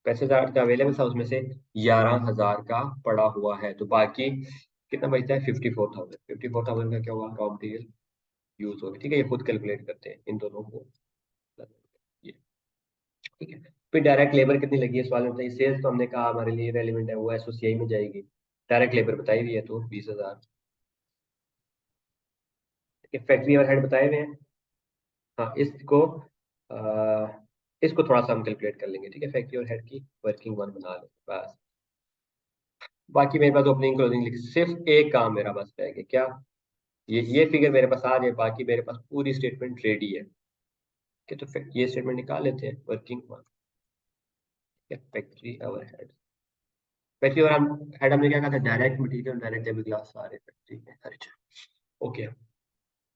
65,000 का अवेलेबल था, उसमें से 11,000 का पड़ा हुआ है, तो बाकी कितना बचता है, 54,000। 54,000 का क्या हुआ, रॉ मटेरियल यूज हो गया। ठीक है, ये खुद कैलकुलेट करते हैं इन दोनों को, ये। ठीक है, फिर डायरेक्ट लेबर कितनी लगी है, सवाल में बताइए। सेल्स तो हमने कहा हमारे लिए रेलिवेंट है, वो एसओसीआई में जाएगी। डायरेक्ट लेबर बताई हुई है तो 20,000। फैक्ट्री और हेड बताए हुए हैं, हाँ इसको इसको थोड़ा सा हम कैलकुलेट कर लेंगे। ठीक है, फैक्ट्री और हेड की वर्किंग वन बना लें बस। बाकी मेरे पास ओपनिंग क्लोजिंग लिख, सिर्फ एक काम मेरा बस रह गया, क्या, ये फिगर मेरे पास आ जाए, बाकी मेरे पास पूरी स्टेटमेंट रेडी है। कि तो ये स्टेटमेंट निकाल लेते हैं, वर्किंग वन, फैक्ट्री और हेड। फैक्ट्री और हेड हमने क्या कहा था, direct material, direct labour class सारे फैक्ट्री में खर्च। ओके,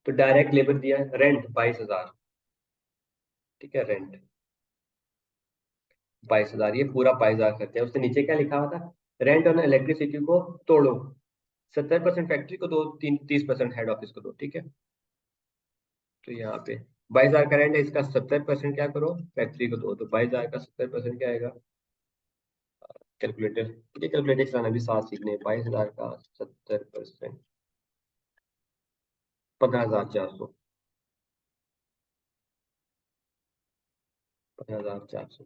तो डायरेक्ट लेबर दिया है, रेंट 22,000। ठीक है, रेंट 22,000, ये पूरा 22,000 करते हैं। उससे नीचे क्या लिखा हुआ था, रेंट ऑन इलेक्ट्रिसिटी को तोड़ो, 70% फैक्ट्री को दो, 30% हेड ऑफिस को दो। ठीक है, तो यहाँ पे 22,000 का रेंट है, इसका 70% क्या करो, फैक्ट्री को दो, तो 22,000 का 70% क्या आएगा, कैलकुलेटर, ये कैलकुलेटर चलाना भी साथ सीखने, 22,000 का 70%, 15,400, 15,400।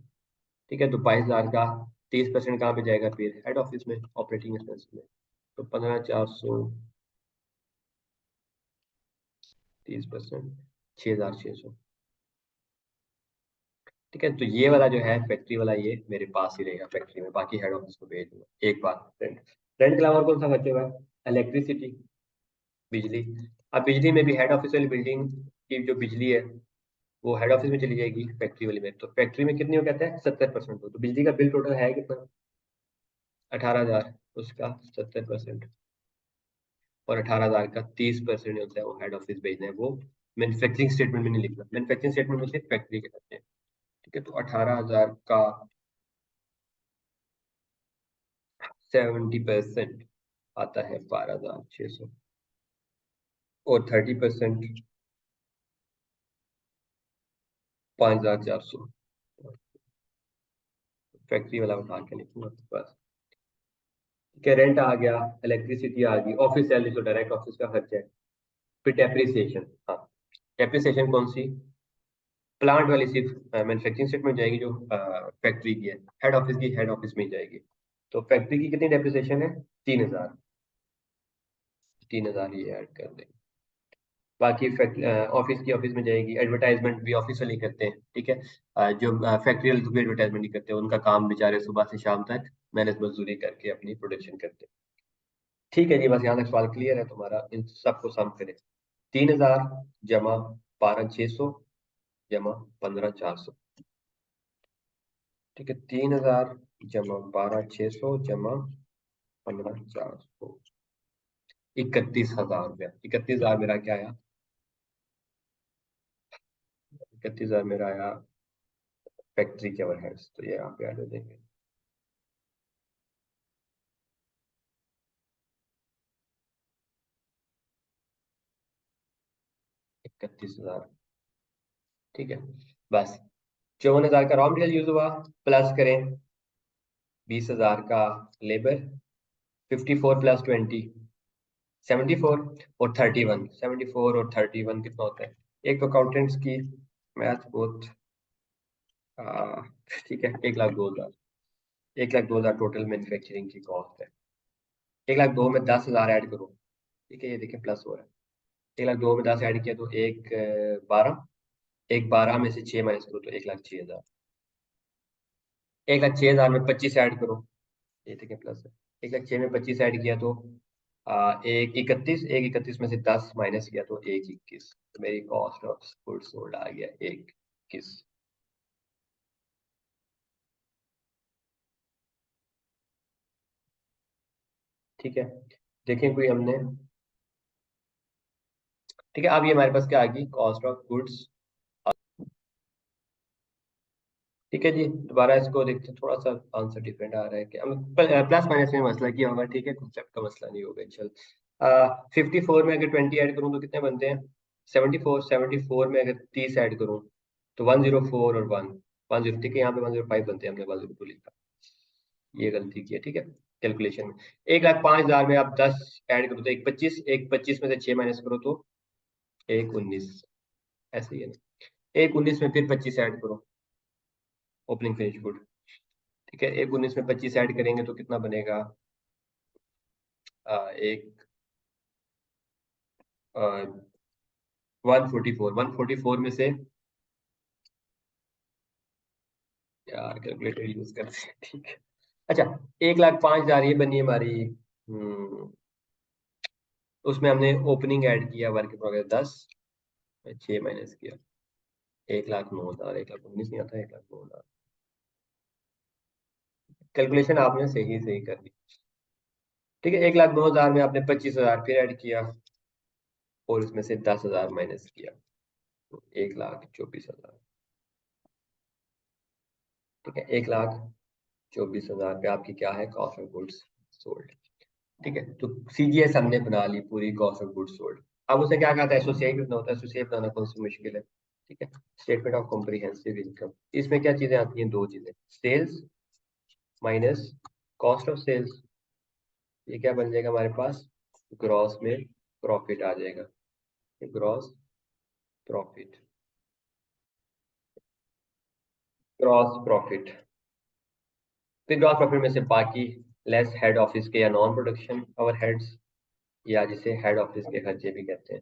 ठीक है, तो 22,000 का 30% कहाँ पे जाएगा, फिर हेड ऑफिस में, ऑपरेटिंग एक्सपेंस में। तो 15,400 30%, 6,600। ठीक है, तो ये वाला जो है फैक्ट्री वाला, ये मेरे पास ही रहेगा फैक्ट्री में, बाकी हेड ऑफिस को भेज दूंगा। एक बात, रेंट, रेंट के अलावा और कौन सा बचेगा? इलेक्ट्रिसिटी, बिजली। अब बिजली में भी हेड ऑफिस वाली बिल्डिंग की जो बिजली है वो हेड ऑफिस में चली जाएगी फैक्ट्री वाली में। तो फैक्ट्री में कितनी हो, कहते हैं 70%। तो बिजली का बिल टोटल है कितना? 18,000। उसका 70% और 18,000 का 30% होता है वो हेड ऑफिस भेजना है। वो मैन्युफैक्चरिंग स्टेटमेंट में नहीं लिखना, मैन्युफैक्चरिंग स्टेटमेंट में सिर्फ फैक्ट्री के करते हैं। ठीक है, तो 18,000 का 70% आता है 12,600, और 30% 5,400। फैक्ट्री वाला उठा के लिखूंगा बस। ठीक है, रेंट आ गया, इलेक्ट्रिसिटी आ गई, ऑफिस सैलरी तो डायरेक्ट ऑफिस का खर्चा है। फिर डेप्रिसिएशन, हाँ, डेप्रिसिएशन कौन सी? प्लांट वाली सिर्फ मैन्युफैक्चरिंग सेट में जाएगी, जो फैक्ट्री की है। हेड ऑफिस की हेड ऑफिस में ही जाएगी। तो फैक्ट्री की कितनी डेप्रिसिएशन है? 3,000। 3,000 ये ऐड कर दें। बाकी ऑफिस की ऑफिस में जाएगी। एडवर्टाइजमेंट भी ऑफिस वाले ही करते हैं। ठीक है, जो फैक्ट्री वाले तो भी एडवर्टाइजमेंट नहीं करते, उनका काम बेचारे सुबह से शाम तक मेहनत मजदूरी करके अपनी प्रोडक्शन करते हैं। ठीक है जी, बस यहाँ तक सवाल क्लियर है तुम्हारा। इन सबको सम करें। 3,000 जमा 12,600 जमा 15,400। ठीक है, 3,000 जमा 12,600 जमा 15,400, 31,000 रुपया। 31,000 मेरा क्या आया? 31,000 मेरा आया फैक्ट्री के ओवरहेड्स, तो ये यहाँ पे ऐड हो देंगे। 31,000। ठीक है, बस 54,000 का रॉ मटेरियल यूज हुआ, प्लस करें 20,000 का लेबर, 54 प्लस 20 74, और 31, 74 और 31 कितना होता है? एक तो अकाउंटेंट्स की मैथ बहुत ठीक है, 1,02,000। 1,02,000 टोटल मैन्युफैक्चरिंग की कॉस्ट है। 1,02,000 में 10,000 ऐड करो। ठीक है, ये देखिए प्लस हो रहा है। 1,02,000 में 10 ऐड किया तो 1,12। 1,12 में से 6 माइनस करो तो 1,06,000। 1,06,000 में 25 ऐड करो, ये देखिए प्लस है। 1,06,000 में 25 ऐड किया तो 1,31। 1,31 में से 10 माइनस किया तो 1,21। तो मेरी कॉस्ट ऑफ गुड्स सोल्ड आ गया 1,21। ठीक है, देखें कोई हमने। ठीक है, अब ये हमारे पास क्या आ गई? Cost of goods. ठीक है जी, दोबारा इसको देखते हैं। थोड़ा सा आंसर डिफरेंट आ रहा है कि प्लस माइनस में मसला किया होगा। ठीक है, कॉन्सेप्ट का मसला नहीं होगा। चल, 54 में अगर 20 ऐड करूँ तो कितने बनते हैं? 74। 74 में अगर 30 ऐड करूँ तो 104 और 110। ठीक है, यहाँ पे 105 बनते हैं, हमने 102 लिखा, ये गलती की है। ठीक है, कैलकुलेशन में 1,05,000 में आप 10 ऐड करो तो 1,25। 1,25 में से 6 माइनस करो तो 1,19। ऐसे ही है ना? 1,19 में फिर 25 ऐड करो, ओपनिंग फिनिश गुड। ठीक है, 1,19 में 25 ऐड करेंगे तो कितना बनेगा? एक 144। 144 में से, यार कैलकुलेटर यूज करते हैं। ठीक है, अच्छा, 1,05,000 ये बनी हमारी। उसमें हमने ओपनिंग ऐड किया, वर्क इन प्रोग्रेस 10, 6 माइनस किया 1,09,000। 1,19 नहीं आता, 1,09,000। कैलकुलेशन आपने सही सही कर दी। ठीक है, 1,09,000 में आपने 25,000 फिर ऐड किया, और इसमें से 10,000 माइनस किया तो 1,24,000। ठीक है, 1,24,000 पे आपकी क्या है? Cost of goods sold. ठीक है, तो सीजीएस हमने बना ली पूरी, कॉस्ट ऑफ गुड्स सोल्ड। अब उसे क्या कहता है? एसोसिएट बनाना होता है। एसोसिएट बनाना कौन सी मुश्किल है? ठीक है, स्टेटमेंट ऑफ कॉम्प्रिहेंसिव इनकम। इसमें क्या चीजें आती हैं? दो चीजें, sales minus cost of sales. ये क्या बन जाएगा हमारे पास? ग्रॉस में प्रॉफिट आ जाएगा, ग्रॉस प्रॉफिट। ग्रॉस प्रॉफिट, फिर ग्रॉस प्रॉफिट में से बाकी लेस हेड ऑफिस के या नॉन प्रोडक्शन ओवर हेड्स, या जिसे हेड ऑफिस के खर्चे भी कहते हैं।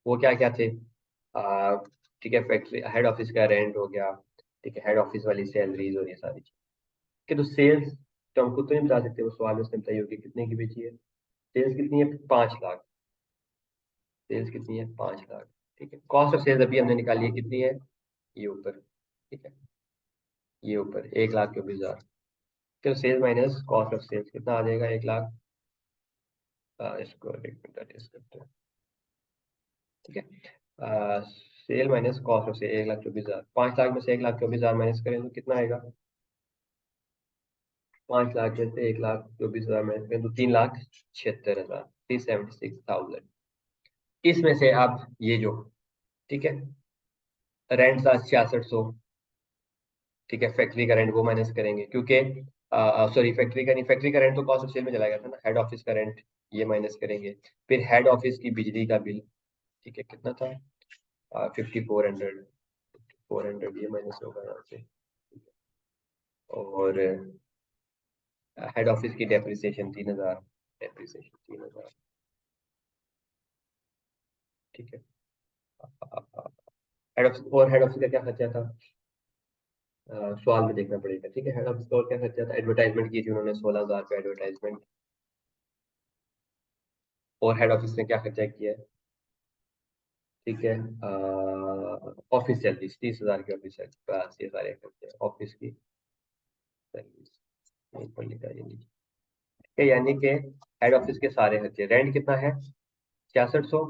वो क्या क्या थे? ठीक है, फैक्ट्री हेड ऑफिस का रेंट हो गया, ठीक है, हेड ऑफिस वाली सैलरीज और ये सारी चीज। कि तो सेल्स तो हम खुद तो नहीं बता सकते, वो सवाल में उसने बताई होगी कितने की बेची है। सेल्स कितनी है? 5 लाख। सेल्स कितनी है? 5 लाख। ठीक है, कॉस्ट ऑफ सेल्स अभी हमने निकाली है, कितनी है? ये ऊपर, ठीक है, ये ऊपर 1,24,000। तो sales minus cost of sales कितना आ जाएगा? 1 लाख। इसको एक मिनट एडजस्ट करते हैं, ठीक है। Sale minus cost of sale 1,24,000। 5 lakh में से 1,24,000 माइनस करें तो कितना आएगा? 5 लाख में से 1,24,000 माइनस करें तो 3,76,000, 376,000। इसमें से आप ये जो, ठीक है, रेंट था 6600, ठीक है, फैक्ट्री का रेंट वो माइनस करेंगे, क्योंकि सॉरी फैक्ट्री का नहीं, फैक्ट्री का रेंट तो कॉस्ट ऑफ सेल में चला गया था ना। हेड ऑफिस का रेंट ये माइनस करेंगे। फिर हेड ऑफिस की बिजली का बिल, ठीक है, कितना था? 5400। 400 ये माइनस होगा यहाँ से। और हेड ऑफिस की डेप्रिसिएशन 3,000। डेप्रिसिएशन 3,000, ठीक है। हेड ऑफिस, और हेड ऑफिस का क्या खर्चा था? सवाल में देखना पड़ेगा, ठीक है। हेड ऑफिस का और क्या खर्चा था? एडवर्टाइजमेंट की थी उन्होंने, 16,000 पे एडवर्टाइजमेंट। और हेड ऑफिस ने क्या खर्चा किया है? ठीक है, ऑफिस सैलरीज 30,000 की ऑफिस सैलरी, बस ये सारे खर्चे ऑफिस की सैलरीज। ऊपर लिखा ये नीचे, ठीक है, यानी कि हेड ऑफिस के सारे खर्चे। रेंट कितना है? 6600।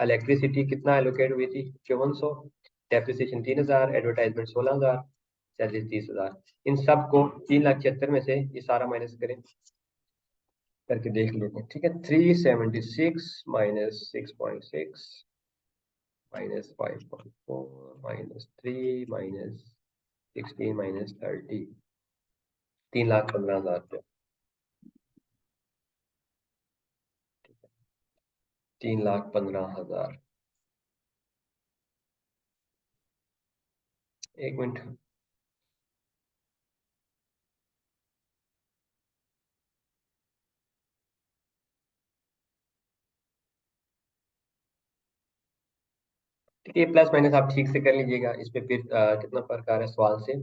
इलेक्ट्रिसिटी कितना एलोकेट हुई थी? 5400। Depreciation 3,000, advertisement 16,000, salary 30,000। इन सब को 3,76,000 में से ये सारा माइनस करें, करके देख लेते हैं, ठीक है। 376 minus 6.6 minus 5.4 minus 3 minus 16 minus 30, 3,15,000 रुपये। 3,15,000। एक मिनट, ठीक है, प्लस माइनस आप ठीक से कर लीजिएगा। इस पे फिर कितना फर्क आ रहा है सवाल से?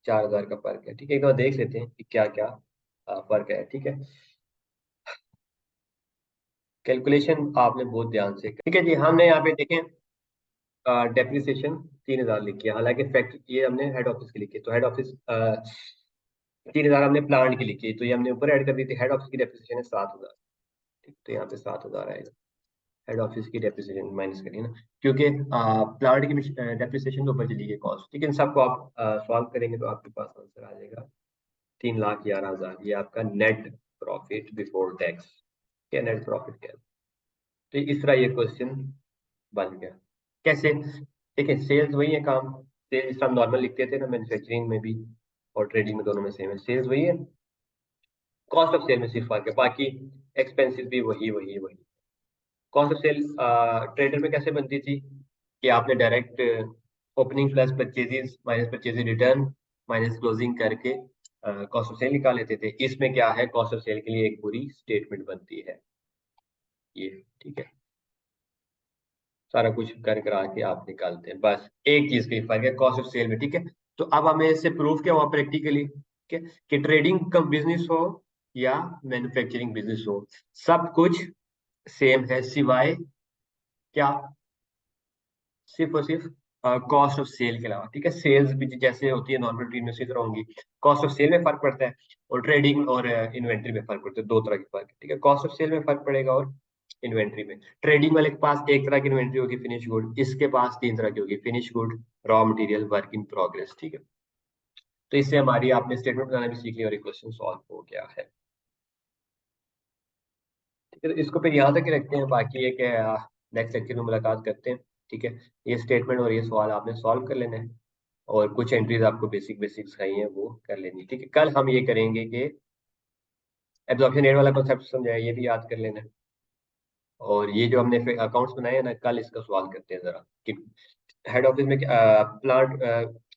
4,000 का फर्क है, ठीक है। एक बार देख लेते हैं कि क्या क्या फर्क है, ठीक है। कैलकुलेशन आपने बहुत ध्यान से, ठीक है जी। हमने यहाँ पे देखें, डेप्रिसिएशन 3,000 लिखी है, हालांकि फैक्ट ये हमने हेड ऑफिस की लिखी है, तो हेड ऑफिस 3,000 हमने प्लांट की लिखी है, तो ये हमने ऊपर ऐड कर दी थी। हेड ऑफिस की डेप्रिसिएशन है 7,000, ठीक, तो यहाँ पे 7,000 आएगा। हेड ऑफिस की डेप्रिसिएशन माइनस करिए ना, क्योंकि प्लांट की डेप्रिसिएशन तो ऊपर चली गई कॉस्ट, ठीक है। इन सबको आप सॉल्व करेंगे तो आपके पास आंसर आ जाएगा 3,11,000। ये आपका नेट प्रॉफिट बिफोर टैक्स, क्या नेट प्रॉफिट क्या है। तो इस तरह ये क्वेश्चन बन गया। कैसे? देखिए, सेल्स वही है काम, सेल्स हम नॉर्मल लिखते थे ना, मैन्युफैक्चरिंग में भी और ट्रेडिंग में, दोनों में सेम है, सेल्स वही है। कॉस्ट ऑफ सेल में सिर्फ फर्क है, बाकी एक्सपेंसेस भी वही वही वही। कॉस्ट ऑफ सेल ट्रेडर में कैसे बनती थी कि आपने direct opening plus purchases minus purchases return minus closing करके कॉस्ट ऑफ सेल निकाल लेते थे। इसमें क्या है, कॉस्ट ऑफ सेल के लिए एक पूरी स्टेटमेंट बनती है ये, ठीक है। सारा कुछ कर करा के आप निकालते हैं, बस एक चीज का ही फर्क है कॉस्ट ऑफ सेल में, ठीक है। तो अब हमें इससे प्रूफ क्या हुआ प्रैक्टिकली, ठीक है, कि ट्रेडिंग का बिजनेस हो या मैन्युफैक्चरिंग बिजनेस हो, सब कुछ सेम है, सिवाय क्या? सिर्फ और सिर्फ कॉस्ट ऑफ सेल के अलावा, ठीक है। सेल्स भी जैसे होती है नॉर्मल ट्रेड में उसी तरह होंगी। कॉस्ट ऑफ सेल में फर्क पड़ता है, और ट्रेडिंग और इन्वेंट्री में फर्क पड़ता है, दो तरह के फर्क है, ठीक है। कॉस्ट ऑफ सेल में फर्क पड़ेगा और इन्वेंट्री में। ट्रेडिंग वाले के पास एक तरह की इन्वेंट्री होगी, फिनिश गुड, इसके पास तीन तरह की होगी, finish good, raw material, work in progress, ठीक है। तो इससे हमारी आपने स्टेटमेंट बनाना भी सीख लिया और एक क्वेश्चन सॉल्व हो गया है, ठीक है। तो इसको फिर यहाँ तक ही रखते हैं, बाकी एक नेक्स्ट लेक्चर में मुलाकात करते हैं, ठीक है। ये स्टेटमेंट और ये सवाल आपने सॉल्व कर लेना है, और कुछ एंट्रीज आपको बेसिक बेसिक सिखाई हैं वो कर लेनी, ठीक है। कल हम ये करेंगे कि एब्जॉर्प्शन रेट वाला कॉन्सेप्ट समझाया, ये भी याद कर लेना है। और ये जो हमने अकाउंट्स बनाए हैं ना, कल इसका सवाल करते हैं जरा कि हेड ऑफिस में प्लांट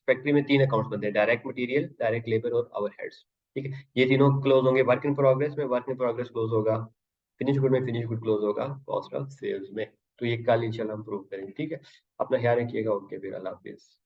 फैक्ट्री में 3 अकाउंट्स बनते हैं, डायरेक्ट मटेरियल, डायरेक्ट लेबर और ओवरहेड्स, ठीक है। ये तीनों क्लोज होंगे वर्क इन प्रोग्रेस में, वर्क इन प्रोग्रेस क्लोज होगा फिनिश गुड में, फिनिश गुड क्लोज होगा कॉस्ट ऑफ सेल्स में। तो ये कल इंशाल्लाह हम प्रूव करेंगे। ठीक है, अपना ख्याल रखिएगा। ओके फिर, अल्लाह हाफिज।